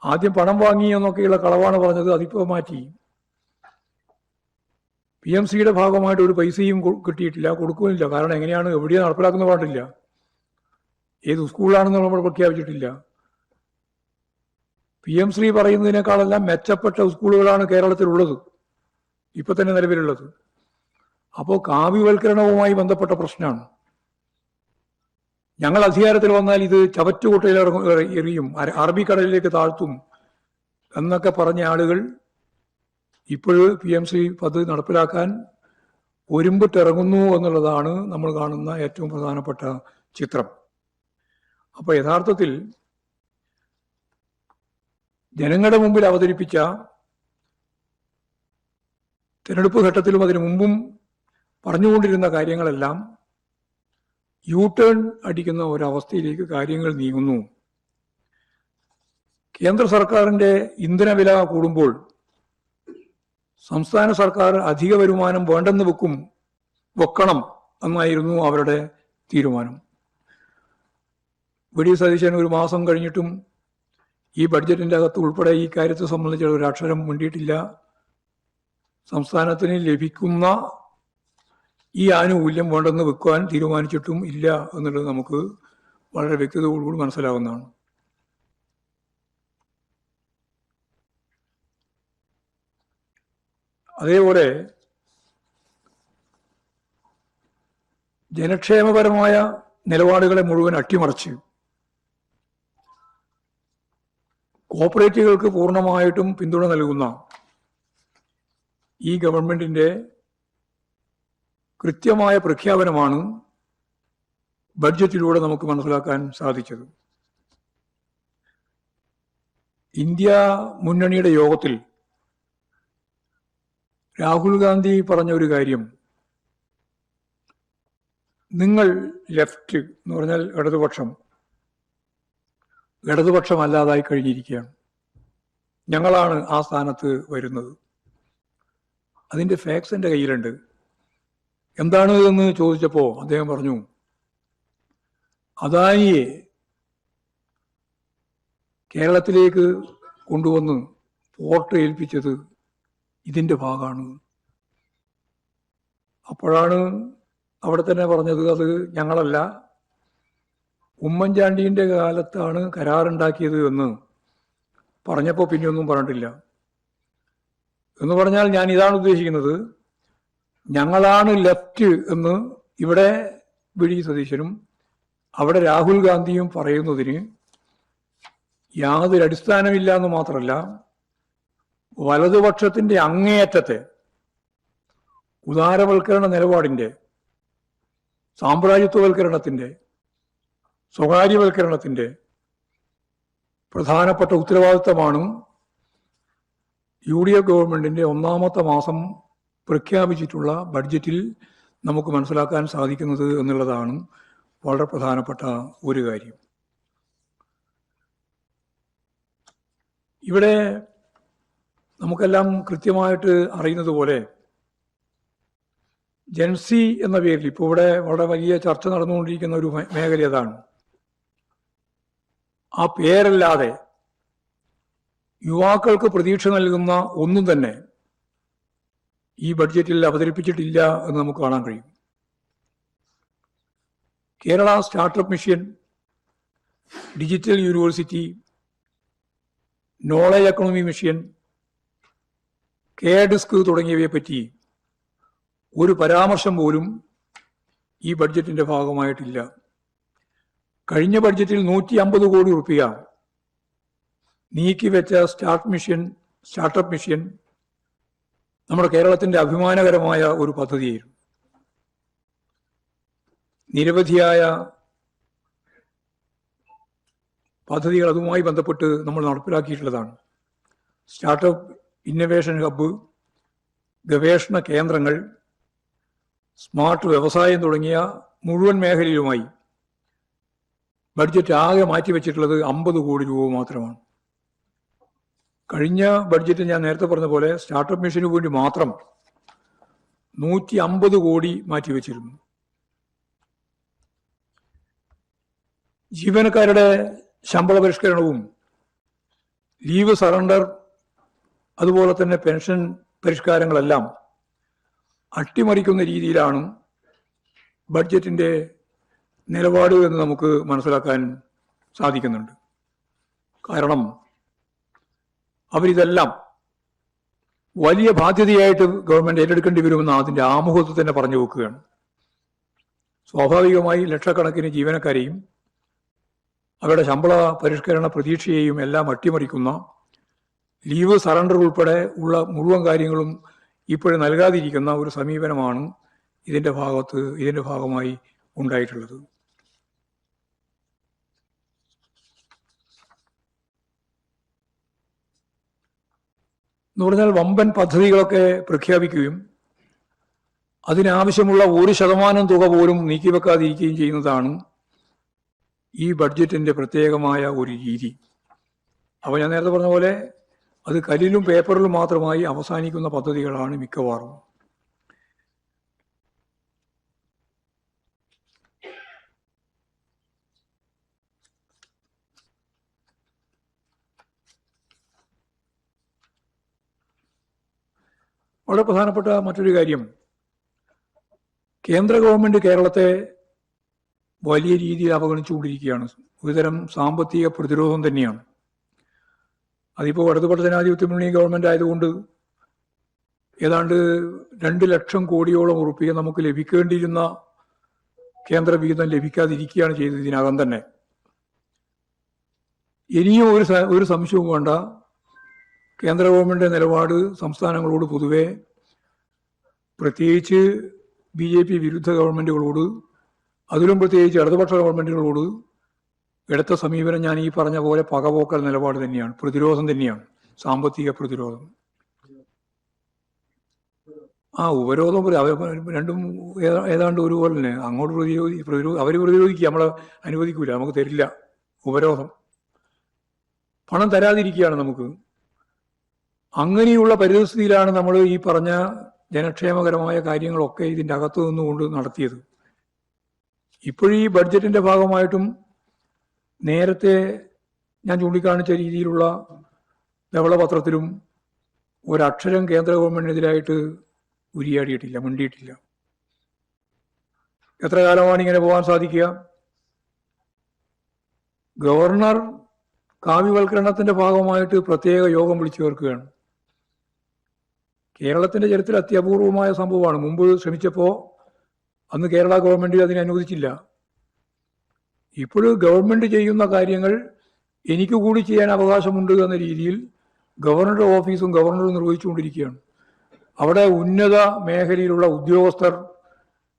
ആദ്യം പണം വാങ്ങി എന്നൊക്കെയുള്ള കളവാണ് പറഞ്ഞത്, അതിപ്പോൾ മാറ്റി. PMCയുടെ ഭാഗമായിട്ട് ഒരു പൈസയും കിട്ടിയിട്ടില്ല, കൊടുക്കുന്നില്ല. കാരണം എങ്ങനെയാണ്, എവിടെയാണ് നടപ്പിലാക്കുന്ന പാടില്ല, ഏത് സ്കൂളിലാണെന്ന് നമ്മൾ പ്രഖ്യാപിച്ചിട്ടില്ല. PM ശ്രീ പറയുന്നതിനേക്കാളെല്ലാം മെച്ചപ്പെട്ട സ്കൂളുകളാണ് കേരളത്തിലുള്ളത്, ഇപ്പൊ തന്നെ നിലവിലുള്ളത്. അപ്പോൾ കാവ്യവൽക്കരണവുമായി ബന്ധപ്പെട്ട പ്രശ്നമാണ്. ഞങ്ങൾ അധികാരത്തിൽ വന്നാൽ ഇത് ചവറ്റുകുട്ടയിൽ എറിയും, അറബിക്കടലിലേക്ക് താഴ്ത്തും എന്നൊക്കെ പറഞ്ഞ ആളുകൾ ഇപ്പോഴും PMC പദ്ധതി നടപ്പിലാക്കാൻ ഒരുമ്പിട്ടിറങ്ങുന്നു എന്നുള്ളതാണ് നമ്മൾ കാണുന്ന ഏറ്റവും പ്രധാനപ്പെട്ട ചിത്രം. അപ്പൊ യഥാർത്ഥത്തിൽ ജനങ്ങളുടെ മുമ്പിൽ അവതരിപ്പിച്ച, തിരഞ്ഞെടുപ്പ് ഘട്ടത്തിലും അതിനു മുമ്പും പറഞ്ഞുകൊണ്ടിരുന്ന കാര്യങ്ങളെല്ലാം യു-ടേൺ അടിക്കുന്ന ഒരവസ്ഥയിലേക്ക് കാര്യങ്ങൾ നീങ്ങുന്നു. കേന്ദ്ര സർക്കാരിന്റെ ഇന്ധനവില കൂടുമ്പോൾ സംസ്ഥാന സർക്കാർ അധിക വരുമാനം വേണ്ടെന്ന് വെക്കണം എന്നായിരുന്നു അവരുടെ തീരുമാനം. വി.ഡി. സതീശൻ 1 മാസം കഴിഞ്ഞിട്ടും ഈ ബഡ്ജറ്റിന്റെ അകത്ത് ഉൾപ്പെടെ ഈ കാര്യത്തെ സംബന്ധിച്ച് ഒരു അക്ഷരം മിണ്ടിയിട്ടില്ല. സംസ്ഥാനത്തിന് ലഭിക്കുന്ന ഈ ആനുകൂല്യം വേണ്ടെന്ന് വെക്കുവാൻ തീരുമാനിച്ചിട്ടും ഇല്ല എന്നുള്ളത് നമുക്ക് വളരെ വ്യക്തതയോടുകൂടി മനസ്സിലാവുന്നതാണ്. അതേപോലെ ജനക്ഷേമപരമായ നിലപാടുകളെ മുഴുവൻ അട്ടിമറിച്ച് കോർപ്പറേറ്റുകൾക്ക് പൂർണ്ണമായിട്ടും പിന്തുണ നൽകുന്ന ഈ ഗവൺമെന്റിന്റെ കൃത്യമായ പ്രഖ്യാപനമാണ് ബഡ്ജറ്റിലൂടെ നമുക്ക് മനസ്സിലാക്കാൻ സാധിച്ചത്. ഇന്ത്യ മുന്നണിയുടെ യോഗത്തിൽ രാഹുൽ ഗാന്ധി പറഞ്ഞ ഒരു കാര്യം, നിങ്ങൾ ലെഫ്റ്റ് എന്ന് പറഞ്ഞാൽ ഇടതുപക്ഷമല്ലാതായി കഴിഞ്ഞിരിക്കുകയാണ്, ഞങ്ങളാണ് ആ സ്ഥാനത്ത് വരുന്നത്. അതിന്റെ ഫാക്ട്സ് എൻ്റെ കയ്യിലുണ്ട്. എന്താണ് എന്ന് ചോദിച്ചപ്പോൾ അദ്ദേഹം പറഞ്ഞു, അദാനിയെ കേരളത്തിലേക്ക് കൊണ്ടുവന്ന് പോർട്ട് ഏൽപ്പിച്ചത് ഇതിന്റെ ഭാഗമാണ്. അപ്പോഴാണ് അവിടെ തന്നെ പറഞ്ഞത്, അത് ഞങ്ങളല്ല, ഉമ്മൻചാണ്ടിന്റെ കാലത്താണ് കരാറുണ്ടാക്കിയത് എന്ന് പറഞ്ഞപ്പോൾ പിന്നെ ഒന്നും പറഞ്ഞിട്ടില്ല. എന്ന് പറഞ്ഞാൽ ഞാൻ ഇതാണ് ഉദ്ദേശിക്കുന്നത്, ഞങ്ങളാണ് ലെഫ്റ്റ് എന്ന് ഇവിടെ വി.ഡി. സതീശനും അവിടെ രാഹുൽ ഗാന്ധിയും പറയുന്നതിന് യാതൊരു അടിസ്ഥാനമില്ല എന്ന് മാത്രമല്ല, വലതുപക്ഷത്തിന്റെ അങ്ങേയറ്റത്തെ ഉദാരവൽക്കരണ നിലപാടിന്റെ, സാമ്രാജ്യത്വവൽക്കരണത്തിന്റെ, സ്വകാര്യവൽക്കരണത്തിന്റെ പ്രധാനപ്പെട്ട ഉത്തരവാദിത്തമാണ് UDF ഗവൺമെന്റിന്റെ 1ാമത്തെ മാസം പ്രഖ്യാപിച്ചിട്ടുള്ള ബഡ്ജറ്റിൽ നമുക്ക് മനസ്സിലാക്കാൻ സാധിക്കുന്നത് എന്നുള്ളതാണ് വളരെ പ്രധാനപ്പെട്ട ഒരു കാര്യം. ഇവിടെ നമുക്കെല്ലാം കൃത്യമായിട്ട് അറിയുന്നത് പോലെ ജൻസി എന്ന പേരിൽ ഇപ്പോൾ ഇവിടെ വളരെ വലിയ ചർച്ച നടന്നുകൊണ്ടിരിക്കുന്ന ഒരു മേഖല അതാണ്. ആ പേരല്ലാതെ യുവാക്കൾക്ക് പ്രതീക്ഷ നൽകുന്ന ഒന്നും തന്നെ ഈ ബഡ്ജറ്റിൽ അവതരിപ്പിച്ചിട്ടില്ല എന്ന് നമുക്ക് കാണാൻ കഴിയും. Kerala startup mission, digital university, knowledge economy mission, കെയർഡിസ്ക് തുടങ്ങിയവയെ പറ്റി ഒരു പരാമർശം പോലും ഈ ബഡ്ജറ്റിന്റെ ഭാഗമായിട്ടില്ല. കഴിഞ്ഞ ബഡ്ജറ്റിൽ 150 കോടി റുപ്യ നീക്കിവെച്ച സ്റ്റാർട്ടപ്പ് മിഷൻ നമ്മുടെ കേരളത്തിന്റെ അഭിമാനകരമായ ഒരു പദ്ധതിയായിരുന്നു. നിരവധിയായ പദ്ധതികൾ അതുമായി ബന്ധപ്പെട്ട് നമ്മൾ നടപ്പിലാക്കിയിട്ടുള്ളതാണ്. സ്റ്റാർട്ടപ്പ് ഇന്നൊവേഷൻ ഹബ്ബ്, ഗവേഷണ കേന്ദ്രങ്ങൾ, സ്മാർട്ട് വ്യവസായം തുടങ്ങിയ മുഴുവൻ മേഖലയിലുമായി ബഡ്ജറ്റ് ആകെ മാറ്റിവെച്ചിട്ടുള്ളത് 50 കോടി രൂപ മാത്രമാണ്. കഴിഞ്ഞ ബഡ്ജറ്റ് ഞാൻ നേരത്തെ പറഞ്ഞ പോലെ സ്റ്റാർട്ടപ്പ് മിഷന് വേണ്ടി മാത്രം 150 കോടി മാറ്റിവെച്ചിരുന്നു. ജീവനക്കാരുടെ ശമ്പള പരിഷ്കരണവും ലീവ് സറണ്ടർ അതുപോലെ തന്നെ പെൻഷൻ പരിഷ്കാരങ്ങളെല്ലാം അട്ടിമറിക്കുന്ന രീതിയിലാണ് ബഡ്ജറ്റിന്റെ നിലപാട് എന്ന് നമുക്ക് മനസ്സിലാക്കാൻ സാധിക്കുന്നുണ്ട്. കാരണം അവരിതെല്ലാം വലിയ ബാധ്യതയായിട്ട് ഗവൺമെന്റ് ഏറ്റെടുക്കേണ്ടി വരുമെന്ന് അതിന്റെ ആമുഖത്തിൽ തന്നെ പറഞ്ഞു വെക്കുകയാണ്. സ്വാഭാവികമായി ലക്ഷക്കണക്കിന് ജീവനക്കാരെയും അവരുടെ ശമ്പള പരിഷ്കരണ പ്രതീക്ഷയെയും എല്ലാം അട്ടിമറിക്കുന്ന ലീവ് സറണ്ടർ ഉൾപ്പെടെ ഉള്ള മുഴുവൻ കാര്യങ്ങളും ഇപ്പോഴും നൽകാതിരിക്കുന്ന ഒരു സമീപനമാണ് ഇതിന്റെ ഭാഗമായി ഉണ്ടായിട്ടുള്ളത്. എന്ന് പറഞ്ഞാൽ വമ്പൻ പദ്ധതികളൊക്കെ പ്രഖ്യാപിക്കുകയും അതിനാവശ്യമുള്ള 1% തുക പോലും നീക്കിവെക്കാതിരിക്കുകയും ചെയ്യുന്നതാണ് ഈ ബഡ്ജറ്റിന്റെ പ്രത്യേകമായ ഒരു രീതി. അപ്പോൾ ഞാൻ നേരത്തെ പറഞ്ഞ പോലെ അത് കല്ലിലും പേപ്പറിലും മാത്രമായി അവസാനിക്കുന്ന പദ്ധതികളാണ് മിക്കവാറും. വളരെ പ്രധാനപ്പെട്ട മറ്റൊരു കാര്യം, കേന്ദ്ര ഗവൺമെന്റ് കേരളത്തെ വലിയ രീതിയിൽ അവഗണിച്ചുകൊണ്ടിരിക്കുകയാണ്. ഒരുതരം സാമ്പത്തിക പ്രതിരോധം തന്നെയാണ്. അതിപ്പോൾ ഇടതുപക്ഷ ജനാധിപത്യ മുന്നണി ഗവൺമെന്റ് ആയതുകൊണ്ട് ഏതാണ്ട് 2 ലക്ഷം കോടിയോളം ഉറുപ്പിക നമുക്ക് ലഭിക്കേണ്ടിയിരുന്ന കേന്ദ്ര വിഹിതം ലഭിക്കാതിരിക്കുകയാണ് ചെയ്തത് ഇതിനകം തന്നെ. ഇനിയും ഒരു സംശയവും വേണ്ട, കേന്ദ്ര ഗവൺമെന്റ് നിലപാട് സംസ്ഥാനങ്ങളോട് പൊതുവെ, പ്രത്യേകിച്ച് BJP വിരുദ്ധ ഗവൺമെന്റുകളോട്, അതിലും പ്രത്യേകിച്ച് ഇടതുപക്ഷ ഗവൺമെന്റുകളോട് എടുത്ത സമീപനം ഞാൻ ഈ പറഞ്ഞ പോലെ പകപോക്കൽ നിലപാട് തന്നെയാണ്, പ്രതിരോധം തന്നെയാണ്, സാമ്പത്തിക പ്രതിരോധം. ഉപരോധം രണ്ടും ഏതാണ്ട് ഒരുപോലെ തന്നെ. അങ്ങോട്ട് അവർ പ്രതിരോധിക്കുക, നമ്മളെ അനുവദിക്കൂല, നമുക്ക് തരില്ല. ഉപരോധം, പണം തരാതിരിക്കുകയാണ് നമുക്ക്. അങ്ങനെയുള്ള പരിസ്ഥിതിയിലാണ് നമ്മൾ ഈ പറഞ്ഞ ജനക്ഷേമകരമായ കാര്യങ്ങളൊക്കെ ഇതിൻ്റെ അകത്തു നിന്നുകൊണ്ട് നടത്തിയത്. ഇപ്പോഴീ ബഡ്ജറ്റിന്റെ ഭാഗമായിട്ടും നേരത്തെ ഞാൻ ചൂണ്ടിക്കാണിച്ച രീതിയിലുള്ള ധവളപത്രത്തിലും ഒരക്ഷരം കേന്ദ്ര ഗവൺമെന്റിനെതിരായിട്ട് ഉരിയാടിയിട്ടില്ല, മിണ്ടിയിട്ടില്ല. എത്ര കാലമാണ് ഇങ്ങനെ പോകാൻ സാധിക്കുക? ഗവർണർ കാവ്യവൽക്കരണത്തിന്റെ ഭാഗമായിട്ട് പ്രത്യേക യോഗം വിളിച്ചു ചേർക്കുകയാണ്. കേരളത്തിന്റെ ചരിത്രത്തിൽ അത്യപൂർവമായ സംഭവമാണ്. മുമ്പ് ശ്രമിച്ചപ്പോൾ അന്ന് കേരള ഗവൺമെന്റ് അതിനെ അനുവദിച്ചില്ല. ഇപ്പോഴും ഗവൺമെന്റ് ചെയ്യുന്ന കാര്യങ്ങൾ എനിക്ക് കൂടി ചെയ്യാൻ അവകാശമുണ്ട് എന്ന രീതിയിൽ ഗവർണറുടെ ഓഫീസും ഗവർണറും നിർവഹിച്ചുകൊണ്ടിരിക്കുകയാണ്. അവിടെ ഉന്നത മേഖലയിലുള്ള ഉദ്യോഗസ്ഥർ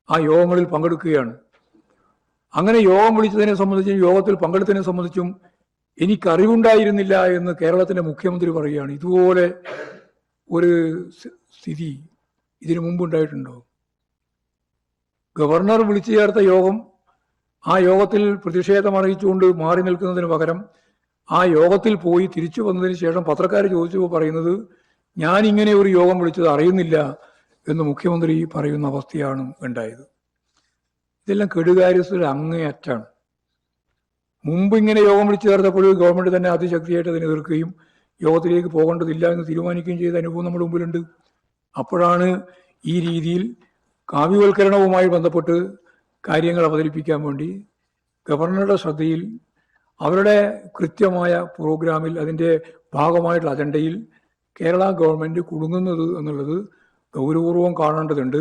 ആ യോഗങ്ങളിൽ പങ്കെടുക്കുകയാണ്. അങ്ങനെ യോഗം വിളിച്ചതിനെ സംബന്ധിച്ചും യോഗത്തിൽ പങ്കെടുത്തതിനെ സംബന്ധിച്ചും എനിക്കറിവുണ്ടായിരുന്നില്ല എന്ന് കേരളത്തിന്റെ മുഖ്യമന്ത്രി പറയുകയാണ്. ഇതുപോലെ ഒരു സ്ഥിതി ഇതിനു മുമ്പുണ്ടായിട്ടുണ്ടോ? ഗവർണർ വിളിച്ചു ചേർത്ത യോഗം, ആ യോഗത്തിൽ പ്രതിഷേധം അറിയിച്ചുകൊണ്ട് മാറി നിൽക്കുന്നതിന് പകരം ആ യോഗത്തിൽ പോയി തിരിച്ചു വന്നതിന് ശേഷം പത്രക്കാർ ചോദിച്ചപ്പോൾ പറയുന്നത്, ഞാൻ ഇങ്ങനെ ഒരു യോഗം വിളിച്ചത് അറിയുന്നില്ല എന്ന് മുഖ്യമന്ത്രി പറയുന്ന അവസ്ഥയാണ് ഉണ്ടായത്. ഇതെല്ലാം കെടുകാര്യസ്ഥയുടെ അങ്ങേയറ്റാണ്. മുമ്പ് ഇങ്ങനെ യോഗം വിളിച്ചു ചേർത്തപ്പോൾ ഗവൺമെന്റ് തന്നെ അതിശക്തിയായിട്ട് അതിനെ എതിർക്കുകയും യോഗത്തിലേക്ക് പോകേണ്ടതില്ല എന്ന് തീരുമാനിക്കുകയും ചെയ്ത അനുഭവം നമ്മുടെ മുമ്പിലുണ്ട്. അപ്പോഴാണ് ഈ രീതിയിൽ കാവ്യവൽക്കരണവുമായി ബന്ധപ്പെട്ട് കാര്യങ്ങൾ അവതരിപ്പിക്കാൻ വേണ്ടി ഗവർണറുടെ ശ്രദ്ധയിൽ അവരുടെ കൃത്യമായ പ്രോഗ്രാമിൽ അതിൻ്റെ ഭാഗമായിട്ടുള്ള അജണ്ടയിൽ കേരള ഗവൺമെന്റ് കുടുങ്ങുന്നത് എന്നുള്ളത് ഗൗരവപൂർവം കാണേണ്ടതുണ്ട്.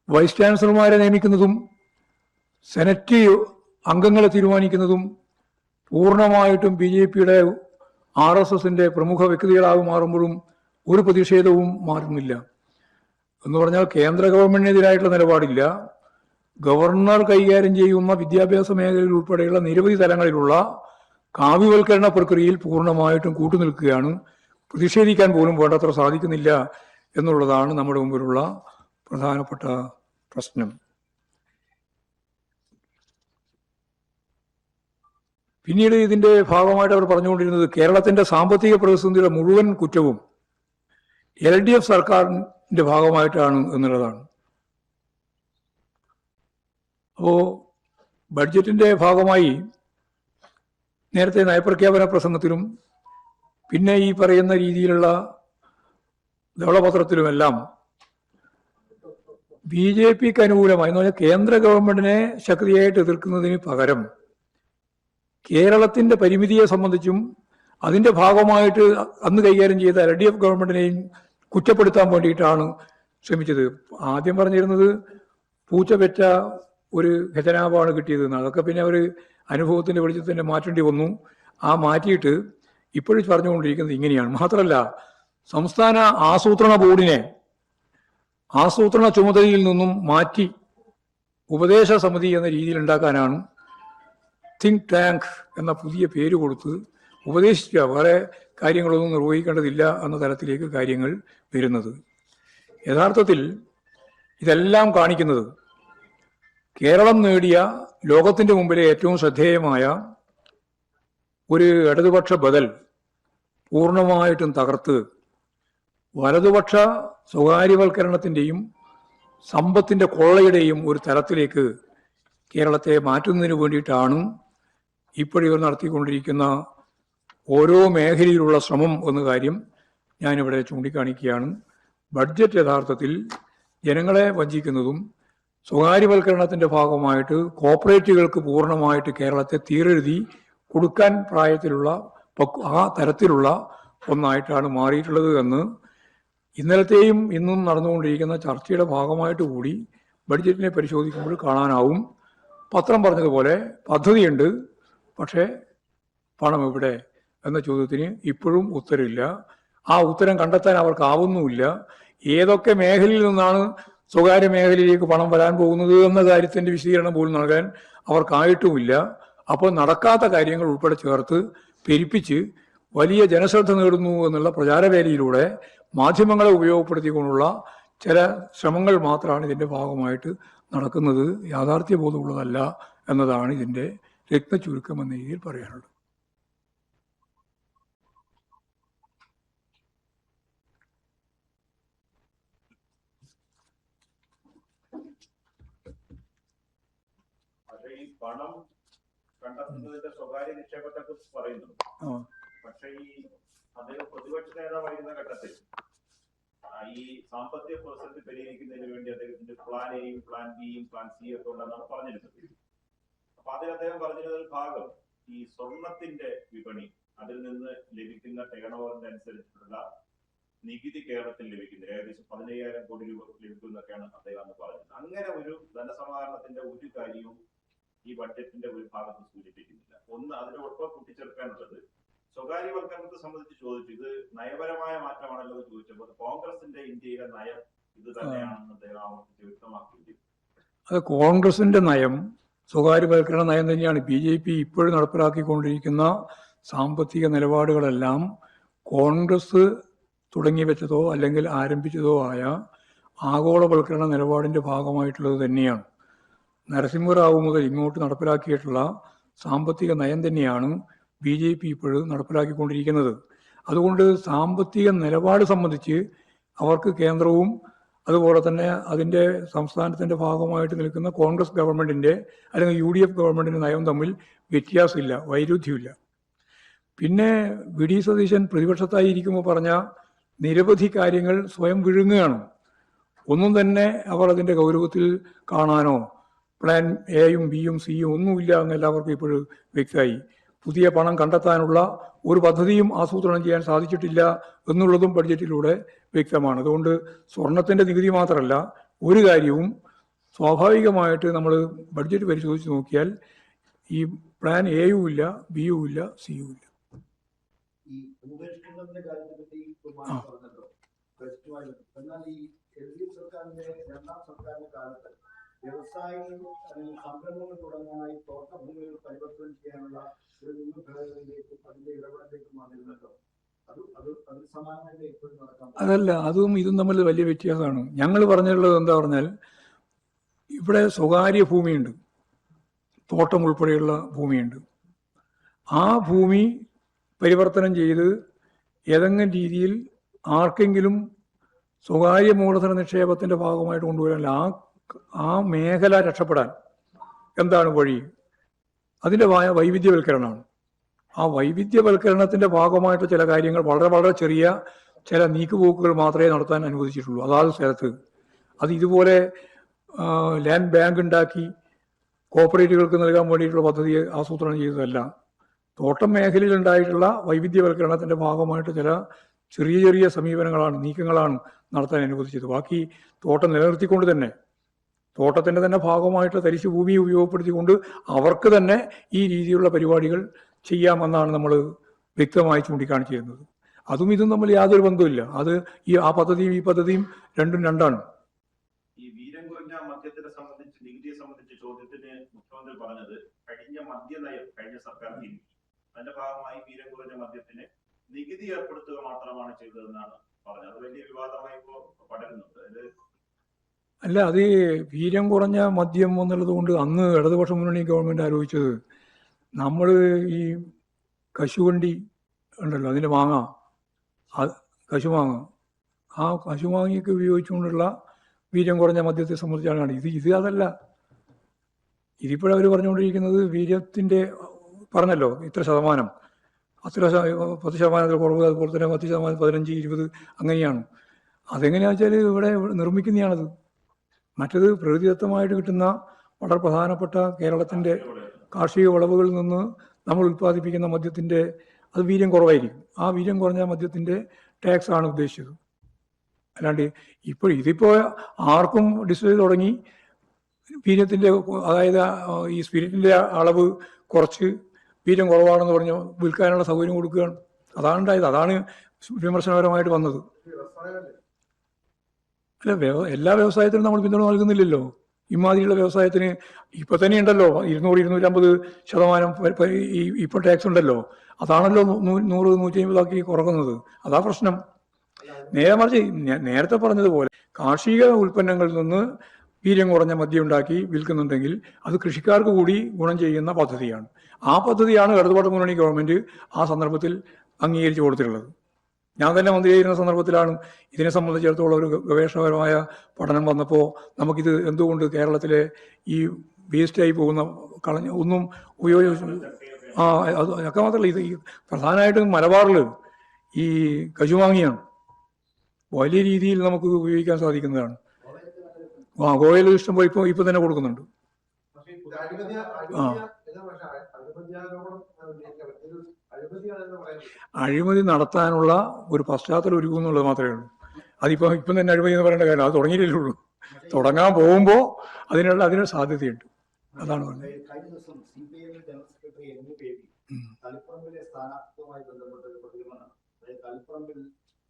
വൈസ് ചാൻസലർമാരെ നിയമിക്കുന്നതും സെനറ്റ് അംഗങ്ങളെ തീരുമാനിക്കുന്നതും പൂർണ്ണമായിട്ടും BJPയുടെ RSSന്റെ പ്രമുഖ വ്യക്തികളായി മാറുമ്പോഴും ഒരു പ്രതിഷേധവും മാറുന്നില്ല. എന്ന് പറഞ്ഞാൽ കേന്ദ്ര ഗവൺമെന്റിനെതിരായിട്ടുള്ള നിലപാടില്ല. ഗവർണർ കൈകാര്യം ചെയ്യുന്ന വിദ്യാഭ്യാസ മേഖലയിൽ ഉൾപ്പെടെയുള്ള നിരവധി തലങ്ങളിലുള്ള കാവ്യവൽക്കരണ പ്രക്രിയയിൽ പൂർണ്ണമായിട്ടും കൂട്ടുനിൽക്കുകയാണ്. പ്രതിഷേധിക്കാൻ പോലും വേണ്ടത്ര സാധിക്കുന്നില്ല എന്നുള്ളതാണ് നമ്മുടെ മുമ്പിലുള്ള പ്രധാനപ്പെട്ട പ്രശ്നം. പിന്നീട് ഇതിന്റെ ഭാഗമായിട്ട് അവർ പറഞ്ഞുകൊണ്ടിരുന്നത് കേരളത്തിന്റെ സാമ്പത്തിക പ്രതിസന്ധിയുടെ മുഴുവൻ കുറ്റവും LDF സർക്കാരിന്റെ ഭാഗമായിട്ടാണ് എന്നുള്ളതാണ്. അപ്പോ ബഡ്ജറ്റിന്റെ ഭാഗമായി നേരത്തെ നയപ്രഖ്യാപന പ്രസംഗത്തിലും പിന്നെ ഈ പറയുന്ന രീതിയിലുള്ള ധവളപത്രത്തിലുമെല്ലാം BJPക്ക് അനുകൂലമായി എന്ന് പറഞ്ഞാൽ കേന്ദ്ര ഗവൺമെന്റിനെ ശക്തിയായിട്ട് എതിർക്കുന്നതിന് പകരം കേരളത്തിന്റെ പരിമിതിയെ സംബന്ധിച്ചും അതിന്റെ ഭാഗമായിട്ട് അന്ന് കൈകാര്യം ചെയ്ത LDF ഗവൺമെന്റിനെയും കുറ്റപ്പെടുത്താൻ വേണ്ടിയിട്ടാണ് ശ്രമിച്ചത്. ആദ്യം പറഞ്ഞിരുന്നത് പൂച്ച പെറ്റ ഒരു ഖജനാവാണ് കിട്ടിയതെന്ന്. അതൊക്കെ പിന്നെ അവർ അനുഭവത്തിന്റെ വെളിച്ചത്തിൽ തന്നെ മാറ്റേണ്ടി വന്നു. ആ മാറ്റിയിട്ട് ഇപ്പോഴും പറഞ്ഞുകൊണ്ടിരിക്കുന്നത് ഇങ്ങനെയാണ്. മാത്രമല്ല, സംസ്ഥാന ആസൂത്രണ ബോർഡിനെ ആസൂത്രണ ചുമതലയിൽ നിന്നും മാറ്റി ഉപദേശ സമിതി എന്ന രീതിയിൽ ഉണ്ടാക്കാനാണ് തിങ്ക് ടാങ്ക് എന്ന പുതിയ പേര് കൊടുത്ത് ഉപദേശിക്കുക. വേറെ കാര്യങ്ങളൊന്നും നിർവഹിക്കേണ്ടതില്ല എന്ന തലത്തിലേക്ക് കാര്യങ്ങൾ വരുന്നത്. യഥാർത്ഥത്തിൽ ഇതെല്ലാം കാണിക്കുന്നത് കേരളം നേടിയ ലോകത്തിന്റെ മുമ്പിലെ ഏറ്റവും ശ്രദ്ധേയമായ ഒരു ഇടതുപക്ഷ ബദൽ പൂർണ്ണമായിട്ടും തകർത്ത് വലതുപക്ഷ സ്വകാര്യവൽക്കരണത്തിന്റെയും സമ്പത്തിന്റെ കൊള്ളയുടെയും ഒരു തലത്തിലേക്ക് കേരളത്തെ മാറ്റുന്നതിന് വേണ്ടിയിട്ടാണ് ഇപ്പോഴിവർ നടത്തിക്കൊണ്ടിരിക്കുന്ന ഓരോ മേഖലയിലുള്ള ശ്രമം എന്ന കാര്യം ഞാനിവിടെ ചൂണ്ടിക്കാണിക്കുകയാണ്. ബഡ്ജറ്റ് യഥാർത്ഥത്തിൽ ജനങ്ങളെ വഞ്ചിക്കുന്നതും സ്വകാര്യവൽക്കരണത്തിന്റെ ഭാഗമായിട്ട് കോർപ്പറേറ്റുകൾക്ക് പൂർണ്ണമായിട്ട് കേരളത്തെ തീരെഴുതി കൊടുക്കാൻ പ്രായത്തിലുള്ള ആ തരത്തിലുള്ള ഒന്നായിട്ടാണ് മാറിയിട്ടുള്ളത് എന്ന് ഇന്നലത്തെയും ഇന്നും നടന്നുകൊണ്ടിരിക്കുന്ന ചർച്ചയുടെ ഭാഗമായിട്ട് കൂടി ബഡ്ജറ്റിനെ പരിശോധിക്കുമ്പോൾ കാണാനാവും. പത്രം പറഞ്ഞതുപോലെ പദ്ധതിയുണ്ട്, പക്ഷേ പണം എവിടെ എന്ന ചോദ്യത്തിന് ഇപ്പോഴും ഉത്തരവില്ല. ആ ഉത്തരം കണ്ടെത്താൻ അവർക്കാവുന്നുമില്ല. ഏതൊക്കെ മേഖലയിൽ നിന്നാണ് സ്വകാര്യ മേഖലയിലേക്ക് പണം വരാൻ പോകുന്നത് എന്ന കാര്യത്തിന്റെ വിശദീകരണം പോലും നൽകാൻ അവർക്കായിട്ടുമില്ല. അപ്പോൾ നടക്കാത്ത കാര്യങ്ങൾ ഉൾപ്പെടെ ചേർത്ത് പെരുപ്പിച്ച് വലിയ ജനശ്രദ്ധ നേടുന്നു എന്നുള്ള പ്രചാരവേലയിലൂടെ മാധ്യമങ്ങളെ ഉപയോഗപ്പെടുത്തിക്കൊണ്ടുള്ള ചില ശ്രമങ്ങൾ മാത്രമാണ് ഇതിന്റെ ഭാഗമായിട്ട് നടക്കുന്നത്. യാഥാർത്ഥ്യബോധമുള്ളതല്ല എന്നതാണ് ഇതിന്റെ രത്നചുരുക്കം എന്ന രീതിയിൽ പറയാനുള്ളത്. ഈ പണം കണ്ടെത്തുന്നതിന്റെ സ്വകാര്യ നിക്ഷേപത്തെ കുറിച്ച് പറയുന്നു. പക്ഷേ ഈ അദ്ദേഹം പ്രതിപക്ഷ നേതാവായിരുന്ന ഘട്ടത്തിൽ ഈ സാമ്പത്തിക പ്രതിസന്ധി പരിഹരിക്കുന്നതിന് വേണ്ടി അദ്ദേഹത്തിന്റെ പ്ലാൻ എയും പ്ലാൻ ബിയും പ്ലാൻ സിയും ഒക്കെ ഉണ്ടെന്നാണ് പറഞ്ഞിരുന്നത്. അപ്പൊ അതിൽ അദ്ദേഹം പറഞ്ഞിരുന്ന ഒരു ഭാഗം ഈ സ്വർണത്തിന്റെ വിപണി, അതിൽ നിന്ന് ലഭിക്കുന്ന ടേൺ ഓവറിന്റെ അനുസരിച്ചിട്ടുള്ള നികുതി കേരളത്തിൽ ലഭിക്കുന്നത് ഏകദേശം 15,000 കോടി രൂപ ലഭിക്കുന്നൊക്കെയാണ് അദ്ദേഹം അന്ന് പറഞ്ഞത്. അങ്ങനെ ഒരു ധനസമാഹരണത്തിന്റെ ഒരു കാര്യവും ഈ ബഡ്ജറ്റിന്റെ ഒരു ഭാഗത്ത് സൂചിപ്പിക്കുന്നില്ല. ഒന്ന്, അതിന്റെ ഒപ്പം കൂട്ടിച്ചേർക്കാനുള്ളത് സ്വകാര്യവൽക്കരണത്തെ സംബന്ധിച്ച് ചോദിച്ചു. ഇത് നയപരമായ മാറ്റമാണല്ലോ എന്ന് ചോദിച്ചപ്പോൾ കോൺഗ്രസിന്റെ ഇന്ത്യയിലെ നയം ഇത് തന്നെയാണെന്ന് അദ്ദേഹം ആവർത്തിച്ച് വ്യക്തമാക്കിയിട്ടുണ്ട്. അത് കോൺഗ്രസിന്റെ നയം സ്വകാര്യവൽക്കരണ നയം തന്നെയാണ്. BJP ഇപ്പോഴും നടപ്പിലാക്കിക്കൊണ്ടിരിക്കുന്ന സാമ്പത്തിക നിലപാടുകളെല്ലാം കോൺഗ്രസ് തുടങ്ങി വെച്ചതോ അല്ലെങ്കിൽ ആരംഭിച്ചതോ ആയ ആഗോളവൽക്കരണ നിലപാടിന്റെ ഭാഗമായിട്ടുള്ളത് തന്നെയാണ്. നരസിംഹറാവു മുതൽ ഇങ്ങോട്ട് നടപ്പിലാക്കിയിട്ടുള്ള സാമ്പത്തിക നയം തന്നെയാണ് BJP ഇപ്പോഴും നടപ്പിലാക്കിക്കൊണ്ടിരിക്കുന്നത്. അതുകൊണ്ട് സാമ്പത്തിക നിലപാട് സംബന്ധിച്ച് അവർക്ക് കേന്ദ്രവും അതുപോലെ തന്നെ അതിൻ്റെ സംസ്ഥാനത്തിൻ്റെ ഭാഗമായിട്ട് നിൽക്കുന്ന കോൺഗ്രസ് ഗവൺമെൻറ്റിൻ്റെ അല്ലെങ്കിൽ UDF ഗവൺമെൻറ്റിൻ്റെ നയവും തമ്മിൽ വ്യത്യാസമില്ല, വൈരുദ്ധ്യമില്ല. പിന്നെ വി ഡി സതീശൻ പ്രതിപക്ഷത്തായിരിക്കുമ്പോൾ പറഞ്ഞ നിരവധി കാര്യങ്ങൾ സ്വയം വിഴുങ്ങുകയാണ്. ഒന്നും തന്നെ അവർ അതിൻ്റെ ഗൗരവത്തിൽ കാണാനോ പ്ലാൻ എയും ബിയും സിയും ഒന്നുമില്ല എന്ന് എല്ലാവർക്കും ഇപ്പോഴും വ്യക്തമായി. പുതിയ പണം കണ്ടെത്താനുള്ള ഒരു പദ്ധതിയും ആസൂത്രണം ചെയ്യാൻ സാധിച്ചിട്ടില്ല എന്നുള്ളതും ബഡ്ജറ്റിലൂടെ വ്യക്തമാണ്. അതുകൊണ്ട് സ്വർണത്തിൻ്റെ നികുതി മാത്രമല്ല, ഒരു കാര്യവും സ്വാഭാവികമായിട്ട് നമ്മൾ ബഡ്ജറ്റ് പരിശോധിച്ച് നോക്കിയാൽ ഈ പ്ലാൻ എയും ഇല്ല, ബിയും ഇല്ല, സിയും ഇല്ല. ഈ ഉപേക്ഷിക്കുന്നതിന്റെ കാര്യത്തെ പറ്റി പറഞ്ഞല്ലോ, എന്നാൽ ഈ LDF സർക്കാരിന്റെ രണ്ടാം സർക്കാരിന്റെ കാലത്ത് വ്യവസായങ്ങൾ സംരംഭങ്ങൾ തുടങ്ങാനായി തോട്ടഭൂമികൾ പരിവർത്തനം ചെയ്യാനുള്ള ഒരു നിയമഭേദഗതിയിലേക്കും അതിന്റെ ഇടപെടലിലേക്കും വന്നിരുന്നല്ലോ. അത് സമാനമായിട്ട് ഇപ്പോഴും നടക്കാം. അതല്ല, അതും ഇതും തമ്മിൽ വലിയ വ്യത്യാസമാണ്. ഞങ്ങൾ പറഞ്ഞിട്ടുള്ളത് എന്താ പറഞ്ഞാൽ, ഇവിടെ സ്വകാര്യ ഭൂമിയുണ്ട്, തോട്ടം ഉൾപ്പെടെയുള്ള ഭൂമിയുണ്ട്. ആ ഭൂമി പരിവർത്തനം ചെയ്ത് ഏതെങ്കിലും രീതിയിൽ ആർക്കെങ്കിലും സ്വകാര്യ മൂലധന നിക്ഷേപത്തിൻ്റെ ഭാഗമായിട്ട് കൊണ്ടുവരാനില്ല. ആ മേഖല രക്ഷപ്പെടാൻ എന്താണ് വഴി? അതിൻ്റെ വൈവിധ്യവൽക്കരണമാണ്. ആ വൈവിധ്യവൽക്കരണത്തിൻ്റെ ഭാഗമായിട്ട് ചില കാര്യങ്ങൾ വളരെ വളരെ ചെറിയ ചില നീക്കുപോക്കുകൾ മാത്രമേ നടത്താൻ അനുവദിച്ചിട്ടുള്ളൂ അതാത് സ്ഥലത്ത്. അത് ഇതുപോലെ ലാൻഡ് ബാങ്ക് ഉണ്ടാക്കി കോർപ്പറേറ്റുകൾക്ക് നൽകാൻ വേണ്ടിയിട്ടുള്ള പദ്ധതി ആസൂത്രണം ചെയ്തതല്ല. തോട്ടം മേഖലയിൽ ഉണ്ടായിട്ടുള്ള വൈവിധ്യവൽക്കരണത്തിൻ്റെ ഭാഗമായിട്ട് ചില ചെറിയ ചെറിയ സമീപനങ്ങളാണ്, നീക്കങ്ങളാണ് നടത്താൻ അനുവദിച്ചത്. ബാക്കി തോട്ടം നിലനിർത്തിക്കൊണ്ട് തന്നെ, തോട്ടത്തിൻ്റെ തന്നെ ഭാഗമായിട്ട് തരിശു ഭൂമി ഉപയോഗപ്പെടുത്തിക്കൊണ്ട് അവർക്ക് തന്നെ ഈ രീതിയിലുള്ള പരിപാടികൾ ചെയ്യാമെന്നാണ് നമ്മൾ വ്യക്തമായി ചൂണ്ടിക്കാണിച്ചിരുന്നത്. അതും ഇതും തമ്മിൽ യാതൊരു ബന്ധവുമില്ല. അത് ആ പദ്ധതിയും ഈ പദ്ധതിയും രണ്ടും രണ്ടാണ്. ഈ വീര്യം കുറഞ്ഞ മദ്യത്തിനെ സംബന്ധിച്ച്, നികുതിയെ സംബന്ധിച്ച് ചോദ്യത്തിന് മുഖ്യമന്ത്രി പറഞ്ഞത് കഴിഞ്ഞ മദ്യനയം കഴിഞ്ഞ സർക്കാർ നീക്കി, അതിന്റെ ഭാഗമായി വീര്യം കുറഞ്ഞ മദ്യത്തിന് നികുതി ഏർപ്പെടുത്തുക മാത്രമാണ് ചെയ്തതെന്നാണ് പറഞ്ഞത്. അത് വലിയ വിവാദമായി ഇപ്പോൾ പടരുന്നുണ്ട്. അല്ല, അത് വീര്യം കുറഞ്ഞ മദ്യം എന്നുള്ളത് കൊണ്ട് അന്ന് ഇടതുപക്ഷ മുന്നണി ഗവൺമെൻറ് ആലോചിച്ചത്, നമ്മൾ ഈ കശുവണ്ടി ഉണ്ടല്ലോ, അതിൻ്റെ മാങ്ങ, കശുമാങ്ങ, ആ കശുമാങ്ങയ്ക്ക് ഉപയോഗിച്ചുകൊണ്ടുള്ള വീര്യം കുറഞ്ഞ മദ്യത്തെ സംബന്ധിച്ചാണ്. ഇത് അതല്ല. ഇതിപ്പോഴവർ പറഞ്ഞുകൊണ്ടിരിക്കുന്നത് വീര്യത്തിൻ്റെ പറഞ്ഞല്ലോ ഇത്ര ശതമാനം, അത്ര 10% കുറവ്, അതുപോലെ തന്നെ 10%, 15, 20 അങ്ങനെയാണ്. അതെങ്ങനെയാണെന്ന് വെച്ചാൽ ഇവിടെ നിർമ്മിക്കുന്നതാണത്. മറ്റത് പ്രകൃതിദത്തമായിട്ട് കിട്ടുന്ന വളരെ പ്രധാനപ്പെട്ട കേരളത്തിൻ്റെ കാർഷിക വിളവുകളിൽ നിന്ന് നമ്മൾ ഉൽപ്പാദിപ്പിക്കുന്ന മദ്യത്തിൻ്റെ അത് വീര്യം കുറവായിരിക്കും. ആ വീര്യം കുറഞ്ഞ മദ്യത്തിൻ്റെ ടാക്സ് ആണ് ഉദ്ദേശിച്ചത്. അല്ലാണ്ട് ഇതിപ്പോൾ ആർക്കും ഡിസ്പ്ലേ തുടങ്ങി വീര്യത്തിൻ്റെ, അതായത് ഈ സ്പിരിറ്റിൻ്റെ അളവ് കുറച്ച് വീര്യം കുറവാണെന്ന് പറഞ്ഞ് വിൽക്കാനുള്ള സൗകര്യം കൊടുക്കുകയാണ്. അതാണ് ഉണ്ടായത്. അതാണ് വിമർശനപരമായിട്ട് വന്നത്. അല്ല, എല്ലാ വ്യവസായത്തിനും നമ്മൾ പിന്തുണ നൽകുന്നില്ലല്ലോ. ഇമാതിരിയുള്ള വ്യവസായത്തിന് ഇപ്പൊ തന്നെ ഉണ്ടല്ലോ 200-250% ഇപ്പൊ ടാക്സ് ഉണ്ടല്ലോ. അതാണല്ലോ 100-150 കുറക്കുന്നത്. അതാ പ്രശ്നം. മറിച്ച് നേരത്തെ പറഞ്ഞതുപോലെ കാർഷിക ഉൽപ്പന്നങ്ങളിൽ നിന്ന് വീര്യം കുറഞ്ഞ മദ്യം ഉണ്ടാക്കി വിൽക്കുന്നുണ്ടെങ്കിൽ അത് കൃഷിക്കാർക്ക് കൂടി ഗുണം ചെയ്യുന്ന പദ്ധതിയാണ്. ആ പദ്ധതിയാണ് ഇടതുപക്ഷ മുന്നണി ഗവൺമെന്റ് ആ സന്ദർഭത്തിൽ അംഗീകരിച്ചു കൊടുത്തിട്ടുള്ളത്. ഞാൻ തന്നെ മന്ത്രിയായിരുന്ന സന്ദർഭത്തിലാണ് ഇതിനെ സംബന്ധിച്ചിടത്തോളം ഒരു ഗവേഷണപരമായ പഠനം വന്നപ്പോൾ നമുക്കിത് എന്തുകൊണ്ട് കേരളത്തിലെ ഈ വേസ്റ്റായി പോകുന്ന ഒന്നും ഉപയോഗിച്ചു അതൊക്കെ മാത്രമല്ല, ഇത് പ്രധാനമായിട്ടും മലബാറിൽ ഈ കശുമാങ്ങിയാണ് വലിയ രീതിയിൽ നമുക്ക് ഉപയോഗിക്കാൻ സാധിക്കുന്നതാണ്. ഗോവയിൽ ഇഷ്ടംപോലെ ഇപ്പൊ തന്നെ കൊടുക്കുന്നുണ്ട്. അഴിമതി നടത്താനുള്ള ഒരു പശ്ചാത്തലം ഒരുക്കും എന്നുള്ളത് മാത്രമേ ഉള്ളൂ. ഇപ്പം തന്നെ അഴിമതി എന്ന് പറയേണ്ട കാര്യം, അത് തുടങ്ങിയിട്ടേ ഉള്ളൂ. തുടങ്ങാൻ പോകുമ്പോൾ അതിനുള്ള സാധ്യതയുണ്ട്. അതാണ് പറഞ്ഞത്.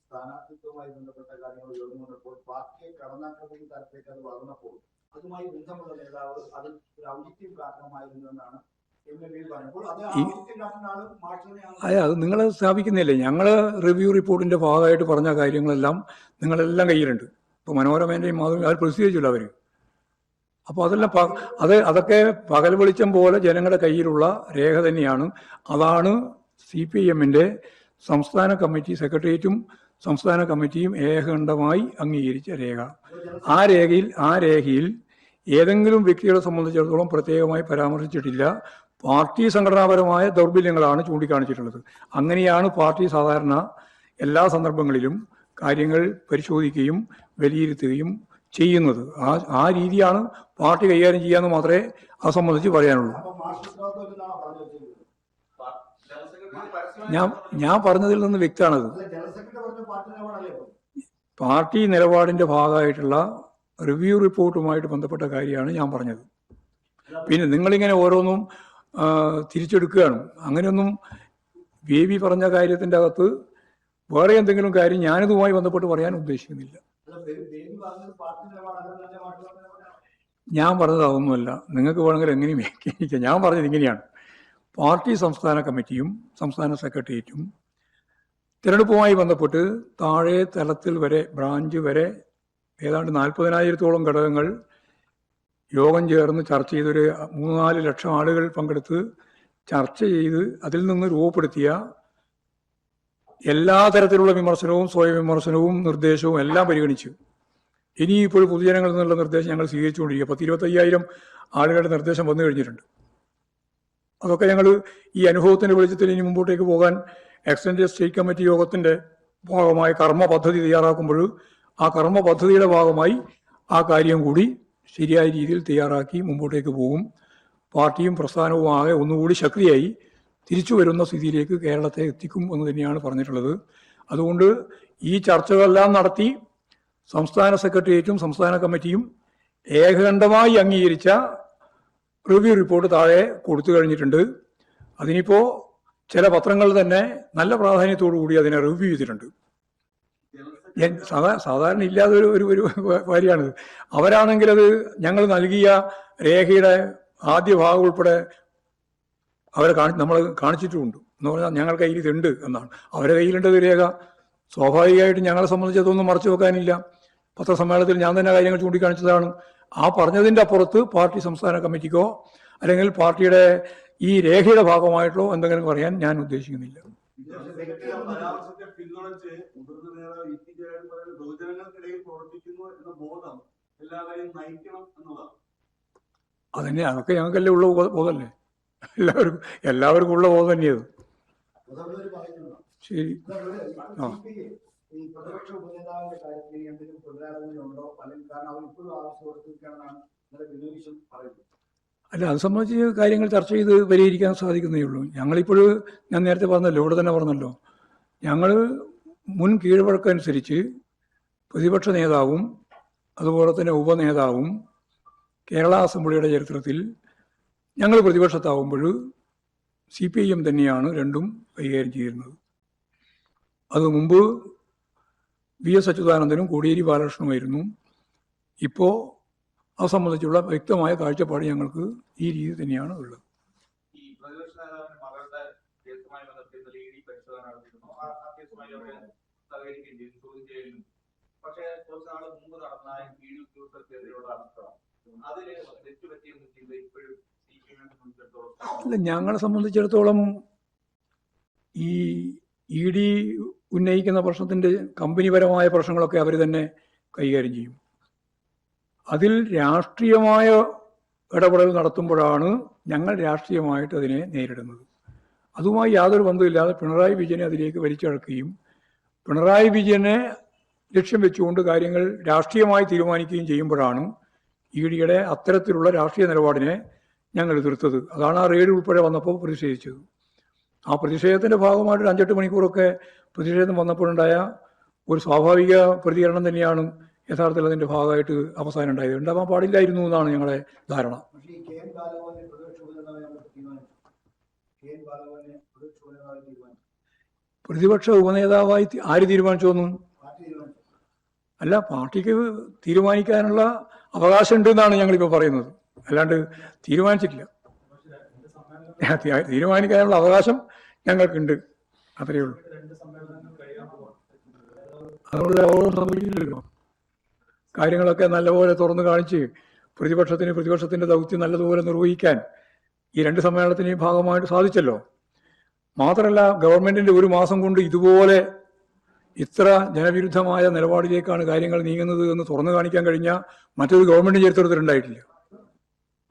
സ്ഥാനാർത്ഥിത്വവുമായി ബന്ധപ്പെട്ട കാര്യങ്ങൾ ഉയർന്നുകൊണ്ടപ്പോൾ പാർട്ടിയെ കടന്നാക്രമിക്കുന്ന തരത്തേക്ക് അത് വളർന്നപ്പോൾ അതുമായി ബന്ധമുള്ള നേതാവ് അത് ഒരു ഔചിത്യം കാരണമായിരുന്നു എന്നാണ് അത് നിങ്ങൾ സ്ഥാപിക്കുന്നില്ലേ. ഞങ്ങൾ റിവ്യൂ റിപ്പോർട്ടിന്റെ ഭാഗമായിട്ട് പറഞ്ഞ കാര്യങ്ങളെല്ലാം നിങ്ങളെല്ലാം കയ്യിലുണ്ട്. ഇപ്പൊ മനോരമേന്റെയും മാധവ അവർ പ്രസിദ്ധീകരിച്ചില്ല അവര്. അപ്പോൾ അതെല്ലാം അതൊക്കെ പകൽ വെളിച്ചം പോലെ ജനങ്ങളുടെ കയ്യിലുള്ള രേഖ തന്നെയാണ്. അതാണ് CPIMന്റെ സംസ്ഥാന കമ്മിറ്റി സെക്രട്ടേറിയറ്റും സംസ്ഥാന കമ്മിറ്റിയും ഏകകണ്ഠമായി അംഗീകരിച്ച രേഖ. ആ രേഖയിൽ ഏതെങ്കിലും വ്യക്തികളെ സംബന്ധിച്ചിടത്തോളം പ്രത്യേകമായി പരാമർശിച്ചിട്ടില്ല. പാർട്ടി സംഘടനാപരമായ ദൗർബല്യങ്ങളാണ് ചൂണ്ടിക്കാണിച്ചിട്ടുള്ളത്. അങ്ങനെയാണ് പാർട്ടി സാധാരണ എല്ലാ സന്ദർഭങ്ങളിലും കാര്യങ്ങൾ പരിശോധിക്കുകയും വിലയിരുത്തുകയും ചെയ്യുന്നത്. ആ രീതിയാണ് പാർട്ടി കൈകാര്യം ചെയ്യാമെന്ന് മാത്രമേ അത് സംബന്ധിച്ച് പറയാനുള്ളൂ. ഞാൻ പറഞ്ഞതിൽ നിന്ന് വ്യക്തമാണത്. പാർട്ടി നിലപാടിന്റെ ഭാഗമായിട്ടുള്ള റിവ്യൂ റിപ്പോർട്ടുമായിട്ട് ബന്ധപ്പെട്ട കാര്യമാണ് ഞാൻ പറഞ്ഞത്. പിന്നെ നിങ്ങളിങ്ങനെ ഓരോന്നും തിരിച്ചെടുക്കുകയാണ്. അങ്ങനെയൊന്നും ബേബി പറഞ്ഞ കാര്യത്തിൻ്റെ അകത്ത് വേറെ എന്തെങ്കിലും കാര്യം ഞാനിതുമായി ബന്ധപ്പെട്ട് പറയാൻ ഉദ്ദേശിക്കുന്നില്ല. ഞാൻ പറഞ്ഞത് അതൊന്നുമല്ല. നിങ്ങൾക്ക് വേണമെങ്കിൽ എങ്ങനെയും വ്യാഖ്യാനിക്കാം. ഞാൻ പറഞ്ഞത് ഇങ്ങനെയാണ്: പാർട്ടി സംസ്ഥാന കമ്മിറ്റിയും സംസ്ഥാന സെക്രട്ടേറിയറ്റും തിരഞ്ഞെടുപ്പുമായി ബന്ധപ്പെട്ട് താഴെ തലത്തിൽ വരെ ബ്രാഞ്ച് വരെ ഏതാണ്ട് 40,000-ഓളം ഘടകങ്ങൾ യോഗം ചേർന്ന് ചർച്ച ചെയ്തൊരു 3-4 ലക്ഷം ആളുകൾ പങ്കെടുത്ത് ചർച്ച ചെയ്ത് അതിൽ നിന്ന് രൂപപ്പെടുത്തിയ എല്ലാ തരത്തിലുള്ള വിമർശനവും സ്വയം വിമർശനവും നിർദ്ദേശവും എല്ലാം പരിഗണിച്ചു. ഇനി ഇപ്പോൾ പൊതുജനങ്ങളിൽ നിന്നുള്ള നിർദ്ദേശം ഞങ്ങൾ സ്വീകരിച്ചുകൊണ്ടിരിക്കുക. 25,000 ആളുകളുടെ നിർദ്ദേശം വന്നു കഴിഞ്ഞിട്ടുണ്ട്. അതൊക്കെ ഞങ്ങൾ ഈ അനുഭവത്തിന്റെ വെളിച്ചത്തിൽ ഇനി മുമ്പോട്ടേക്ക് പോകാൻ എക്സ്റ്റൻഡ് സ്റ്റേറ്റ് കമ്മിറ്റി യോഗത്തിന്റെ ഭാഗമായി കർമ്മ പദ്ധതി തയ്യാറാക്കുമ്പോൾ ആ കർമ്മ പദ്ധതിയുടെ ഭാഗമായി ആ കാര്യം കൂടി ശരിയായ രീതിയിൽ തയ്യാറാക്കി മുമ്പോട്ടേക്ക് പോകും. പാർട്ടിയും പ്രസ്ഥാനവും ആകെ ഒന്നുകൂടി ശക്തിയായി തിരിച്ചു വരുന്ന സ്ഥിതിയിലേക്ക് കേരളത്തെ എത്തിക്കും എന്ന് തന്നെയാണ് പറഞ്ഞിട്ടുള്ളത്. അതുകൊണ്ട് ഈ ചർച്ചകളെല്ലാം നടത്തി സംസ്ഥാന സെക്രട്ടേറിയറ്റും സംസ്ഥാന കമ്മിറ്റിയും ഏകകണ്ഠമായി അംഗീകരിച്ച റിവ്യൂ റിപ്പോർട്ട് താഴെ കൊടുത്തു കഴിഞ്ഞിട്ടുണ്ട്. അതിനിപ്പോൾ ചില പത്രങ്ങൾ തന്നെ നല്ല പ്രാധാന്യത്തോടു കൂടി അതിനെ റിവ്യൂ ചെയ്തിട്ടുണ്ട്. സാധാരണ ഇല്ലാതെ ഒരു കാര്യമാണിത്. അവരാണെങ്കിൽ അത് ഞങ്ങൾ നൽകിയ രേഖയുടെ ആദ്യ ഭാഗം ഉൾപ്പെടെ അവരെ നമ്മൾ കാണിച്ചിട്ടുമുണ്ട്. എന്ന് പറഞ്ഞാൽ ഞങ്ങൾ കയ്യിൽ ഇതുണ്ട് എന്നാണ്. അവരുടെ കയ്യിലുണ്ടത് രേഖ. സ്വാഭാവികമായിട്ടും ഞങ്ങളെ സംബന്ധിച്ച് അതൊന്നും മറച്ചു വെക്കാനില്ല. പത്രസമ്മേളനത്തിൽ ഞാൻ തന്നെ കാര്യങ്ങൾ ചൂണ്ടിക്കാണിച്ചതാണ്. ആ പറഞ്ഞതിൻ്റെ അപ്പുറത്ത് പാർട്ടി സംസ്ഥാന കമ്മിറ്റിക്കോ അല്ലെങ്കിൽ പാർട്ടിയുടെ ഈ രേഖയുടെ ഭാഗമായിട്ടോ എന്തെങ്കിലും പറയാൻ ഞാൻ ഉദ്ദേശിക്കുന്നില്ല. അതന്നെ, അതൊക്കെ ഞങ്ങൾക്കല്ലേ ഉള്ള ബോധമല്ലേ. എല്ലാവർക്കും ഉള്ള ബോധം തന്നെയത്. ശരി. ആ, ഈ പ്രതിപക്ഷ ഉപനേതാവിന്റെ കാര്യത്തിൽ എന്തെങ്കിലും പുനരാലോചനയുണ്ടോ? അല്ലെങ്കിൽ കാരണം അവർ ഇപ്പോഴും ആവശ്യപ്പെടുത്തിരിക്കണമെന്നാണ് പറയുന്നത്. അല്ല, അത് സംബന്ധിച്ച് കാര്യങ്ങൾ ചർച്ച ചെയ്ത് പരിഹരിക്കാൻ സാധിക്കുന്നേ ഉള്ളൂ. ഞങ്ങളിപ്പോൾ ഞാൻ നേരത്തെ പറഞ്ഞല്ലോ, ഇവിടെ തന്നെ പറഞ്ഞല്ലോ, ഞങ്ങൾ മുൻ കീഴ്വഴക്കനുസരിച്ച് പ്രതിപക്ഷ നേതാവും അതുപോലെ തന്നെ ഉപനേതാവും കേരള അസംബ്ലിയുടെ ചരിത്രത്തിൽ ഞങ്ങൾ പ്രതിപക്ഷത്താവുമ്പോൾ CPIM തന്നെയാണ് രണ്ടും കൈകാര്യം ചെയ്യുന്നത്. അത് മുമ്പ് VS അച്യുതാനന്ദനും കോടിയേരി ബാലകൃഷ്ണനുമായിരുന്നു. ഇപ്പോൾ അത് സംബന്ധിച്ചുള്ള വ്യക്തമായ കാഴ്ചപ്പാട് ഞങ്ങൾക്ക് ഈ രീതി തന്നെയാണ് ഉള്ളത്. ഈ പ്രതിപക്ഷ നേതാവിന്റെ മകളുടെ കേസുമായി ബന്ധപ്പെട്ട് ED പരിശോധന നടത്തിയിരുന്നു. ആ കേസുമായി അവർ സഹകരിക്കുകയും ചെയ്തു, ചോദ്യം ചെയ്യുന്നു. പക്ഷേ കുറച്ച് നാൾ മുമ്പ് നടന്ന ED ഉദ്യോഗസ്ഥർക്കെതിരെയുള്ള അക്രമം അതിൽ തെറ്റുപറ്റിയെന്ന് ചെയ്ത് ഇപ്പോഴും CPIM സംബന്ധിച്ചിടത്തോളം അല്ല, ഞങ്ങളെ സംബന്ധിച്ചിടത്തോളം ഈ ED ഉന്നയിക്കുന്ന പ്രശ്നത്തിൻ്റെ കമ്പനിപരമായ പ്രശ്നങ്ങളൊക്കെ അവർ തന്നെ കൈകാര്യം ചെയ്യും. അതിൽ രാഷ്ട്രീയമായ ഇടപെടൽ നടത്തുമ്പോഴാണ് ഞങ്ങൾ രാഷ്ട്രീയമായിട്ട് അതിനെ നേരിടുന്നത്. അതുമായി യാതൊരു ബന്ധമില്ലാതെ പിണറായി വിജയനെ അതിലേക്ക് വലിച്ചടക്കുകയും പിണറായി വിജയനെ ലക്ഷ്യം വെച്ചുകൊണ്ട് കാര്യങ്ങൾ രാഷ്ട്രീയമായി തീരുമാനിക്കുകയും ചെയ്യുമ്പോഴാണ് EDയുടെ അത്തരത്തിലുള്ള രാഷ്ട്രീയ നിലപാടിനെ ഞങ്ങൾ എതിർത്തത്. അതാണ് ആ റെയ്ഡ് ഉൾപ്പെടെ വന്നപ്പോൾ പ്രതിഷേധിച്ചത്. ആ പ്രതിഷേധത്തിൻ്റെ ഭാഗമായിട്ട് 5-8 മണിക്കൂറൊക്കെ പ്രതിഷേധം വന്നപ്പോഴുണ്ടായ ഒരു സ്വാഭാവിക പ്രതികരണം തന്നെയാണ് യഥാർത്ഥത്തിൽ അതിൻ്റെ ഭാഗമായിട്ട് അവസാനം ഉണ്ടായത്. ഉണ്ടാവാൻ പാടില്ലായിരുന്നു എന്നാണ് ഞങ്ങളുടെ ധാരണ. പ്രതിപക്ഷ ഉപനേതാവായി ആര് തീരുമാനിച്ചോന്നും അല്ല, പാർട്ടിക്ക് തീരുമാനിക്കാനുള്ള അവകാശം ഉണ്ട് എന്നാണ് ഞങ്ങളിപ്പോൾ പറയുന്നത്. അല്ലാണ്ട് തീരുമാനിച്ചിട്ടില്ല. തീരുമാനിക്കാനുള്ള അവകാശം ഞങ്ങൾക്കുണ്ട്, അത്രയേ ഉള്ളൂ. അതുകൊണ്ട് ഓരോ സംഭവിക്കില്ലല്ലോ. കാര്യങ്ങളൊക്കെ നല്ലപോലെ തുറന്നു കാണിച്ച് പ്രതിപക്ഷത്തിൻ്റെ ദൗത്യം നല്ലതുപോലെ നിർവഹിക്കാൻ ഈ 2 സമ്മേളനത്തിൻ്റെയും ഭാഗമായിട്ട് സാധിച്ചല്ലോ. മാത്രമല്ല ഗവൺമെന്റിന്റെ ഒരു മാസം കൊണ്ട് ഇതുപോലെ ഇത്ര ജനവിരുദ്ധമായ നിലപാടിലേക്കാണ് കാര്യങ്ങൾ നീങ്ങുന്നത് എന്ന് തുറന്നു കാണിക്കാൻ കഴിഞ്ഞ മറ്റൊരു ഗവൺമെന്റ് ചരിത്രത്തിൽ ഉണ്ടായിട്ടില്ല.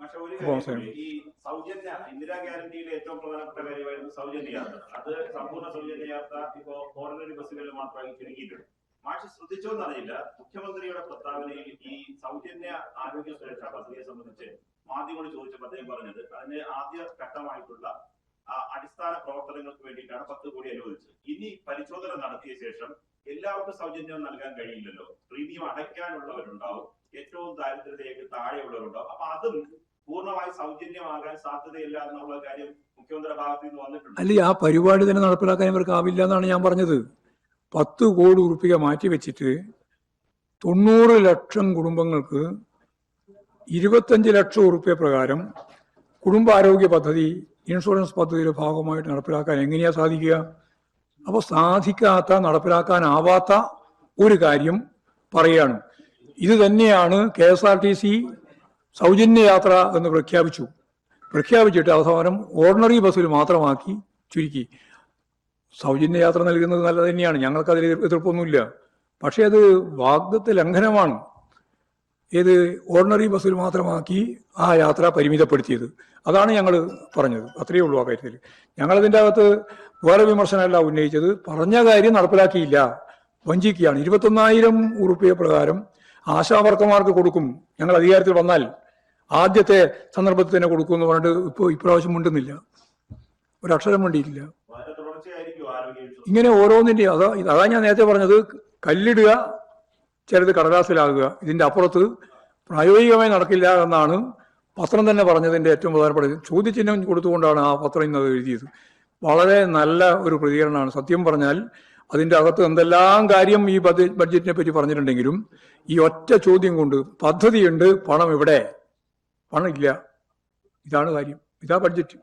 പക്ഷെ ഒരു കാര്യം, ഈ സൗജന്യ ഇന്ദിരാ ഗ്യാരണ്ടിയിലെ ഏറ്റവും പ്രധാനപ്പെട്ട കാര്യമായിരുന്നു സൗജന്യ യാത്ര. അത് സമ്പൂർണ്ണ സൗജന്യ യാത്ര ഇപ്പോ ഓർഡിനറി ബസ്സുകളിൽ മാത്രമായി ചുരുക്കിയിട്ടുണ്ട്. മാഷ് ശ്രദ്ധിച്ചോന്നറിയില്ല, മുഖ്യമന്ത്രിയുടെ പ്രസ്താവനയിൽ ഈ സൗജന്യ ആരോഗ്യ സുരക്ഷാ പദ്ധതിയെ സംബന്ധിച്ച് മാധ്യമങ്ങൾ ചോദിച്ചപ്പോൾ അദ്ദേഹം പറഞ്ഞത് അതിന്റെ ആദ്യ ഘട്ടമായിട്ടുള്ള അടിസ്ഥാന പ്രവർത്തനങ്ങൾക്ക് വേണ്ടിയിട്ടാണ് 10 കോടി അനുവദിച്ചത്. ഇനി പരിശോധന നടത്തിയ ശേഷം എല്ലാവർക്കും സൗജന്യം നൽകാൻ കഴിയില്ലല്ലോ, പ്രീമിയം അടയ്ക്കാനുള്ളവരുണ്ടാവും, ഏറ്റവും ദാരിദ്ര്യതയ്ക്ക് താഴെയുള്ളവരുണ്ടാവും. അപ്പൊ അതും പൂർണ്ണമായി സൗജന്യമാകാൻ സാധ്യതയില്ല എന്നുള്ള കാര്യം മുഖ്യമന്ത്രിയുടെ ഭാഗത്ത് നിന്ന് വന്നിട്ടുണ്ട്. അല്ലെ, ആ പരിപാടി തന്നെ നടപ്പിലാക്കാൻ ഇവർക്കാവില്ല എന്നാണ് ഞാൻ പറഞ്ഞത്. 10 കോടി ഉറുപ്പിക മാറ്റിവെച്ചിട്ട് 90 ലക്ഷം കുടുംബങ്ങൾക്ക് 25 ലക്ഷം ഉറുപ്പിക പ്രകാരം കുടുംബാരോഗ്യ പദ്ധതി ഇൻഷുറൻസ് പദ്ധതിയുടെ ഭാഗമായിട്ട് നടപ്പിലാക്കാൻ എങ്ങനെയാ സാധിക്കുക? അപ്പോൾ സാധിക്കാത്ത, നടപ്പിലാക്കാനാവാത്ത ഒരു കാര്യം പറയാണ്. ഇത് തന്നെയാണ് KSRTC സൗജന്യ യാത്ര എന്ന് പ്രഖ്യാപിച്ചിട്ട് അവസാനം ഓർഡിനറി ബസ്സിൽ മാത്രമാക്കി ചുരുക്കി. സൗജന്യ യാത്ര നൽകുന്നത് നല്ലത് തന്നെയാണ്, ഞങ്ങൾക്കതിൽ എതിർപ്പൊന്നുമില്ല. പക്ഷേ അത് വാഗ്ദത്ത ലംഘനമാണ്. ഏത് ഓർഡിനറി ബസ്സിൽ മാത്രമാക്കി ആ യാത്ര പരിമിതപ്പെടുത്തിയത്. അതാണ് ഞങ്ങൾ പറഞ്ഞത്. അത്രയേ ഉള്ളൂ ആ കാര്യത്തിൽ. ഞങ്ങളതിൻ്റെ അകത്ത് വേറെ വിമർശനമല്ല ഉന്നയിച്ചത്. പറഞ്ഞ കാര്യം നടപ്പിലാക്കിയില്ല, വഞ്ചിക്കുകയാണ്. 21,000 ഉറുപ്പിക പ്രകാരം ആശാവർക്കർമാർക്ക് കൊടുക്കും ഞങ്ങൾ അധികാരത്തിൽ വന്നാൽ, ആദ്യത്തെ സന്ദർഭത്തിൽ തന്നെ കൊടുക്കും എന്ന് പറഞ്ഞിട്ട് ഇപ്രാവശ്യം മിണ്ടുന്നില്ല, ഒരക്ഷരം വേണ്ടിയിട്ടില്ല. ഇങ്ങനെ ഓരോന്നിൻ്റെ അതാ ഞാൻ നേരത്തെ പറഞ്ഞത്, കല്ലിടുക, ചിലത് കടലാസിലാകുക. ഇതിൻ്റെ അപ്പുറത്ത് പ്രായോഗികമായി നടക്കില്ല എന്നാണ് പത്രം തന്നെ പറഞ്ഞതിൻ്റെ ഏറ്റവും പ്രധാനപ്പെട്ട ചോദ്യചിഹ്നം കൊടുത്തുകൊണ്ടാണ് ആ പത്രം ഇന്നത് എഴുതിയത്. വളരെ നല്ല ഒരു പ്രതികരണമാണ്. സത്യം പറഞ്ഞാൽ അതിൻ്റെ അകത്ത് എന്തെല്ലാം കാര്യം ഈ ബഡ്ജറ്റിനെ പറ്റി പറഞ്ഞിട്ടുണ്ടെങ്കിലും ഈ ഒറ്റ ചോദ്യം കൊണ്ട് പദ്ധതിയുണ്ട്, പണം എവിടെ? പണം ഇല്ല. ഇതാണ് കാര്യം. ഇതാ ബഡ്ജറ്റ്.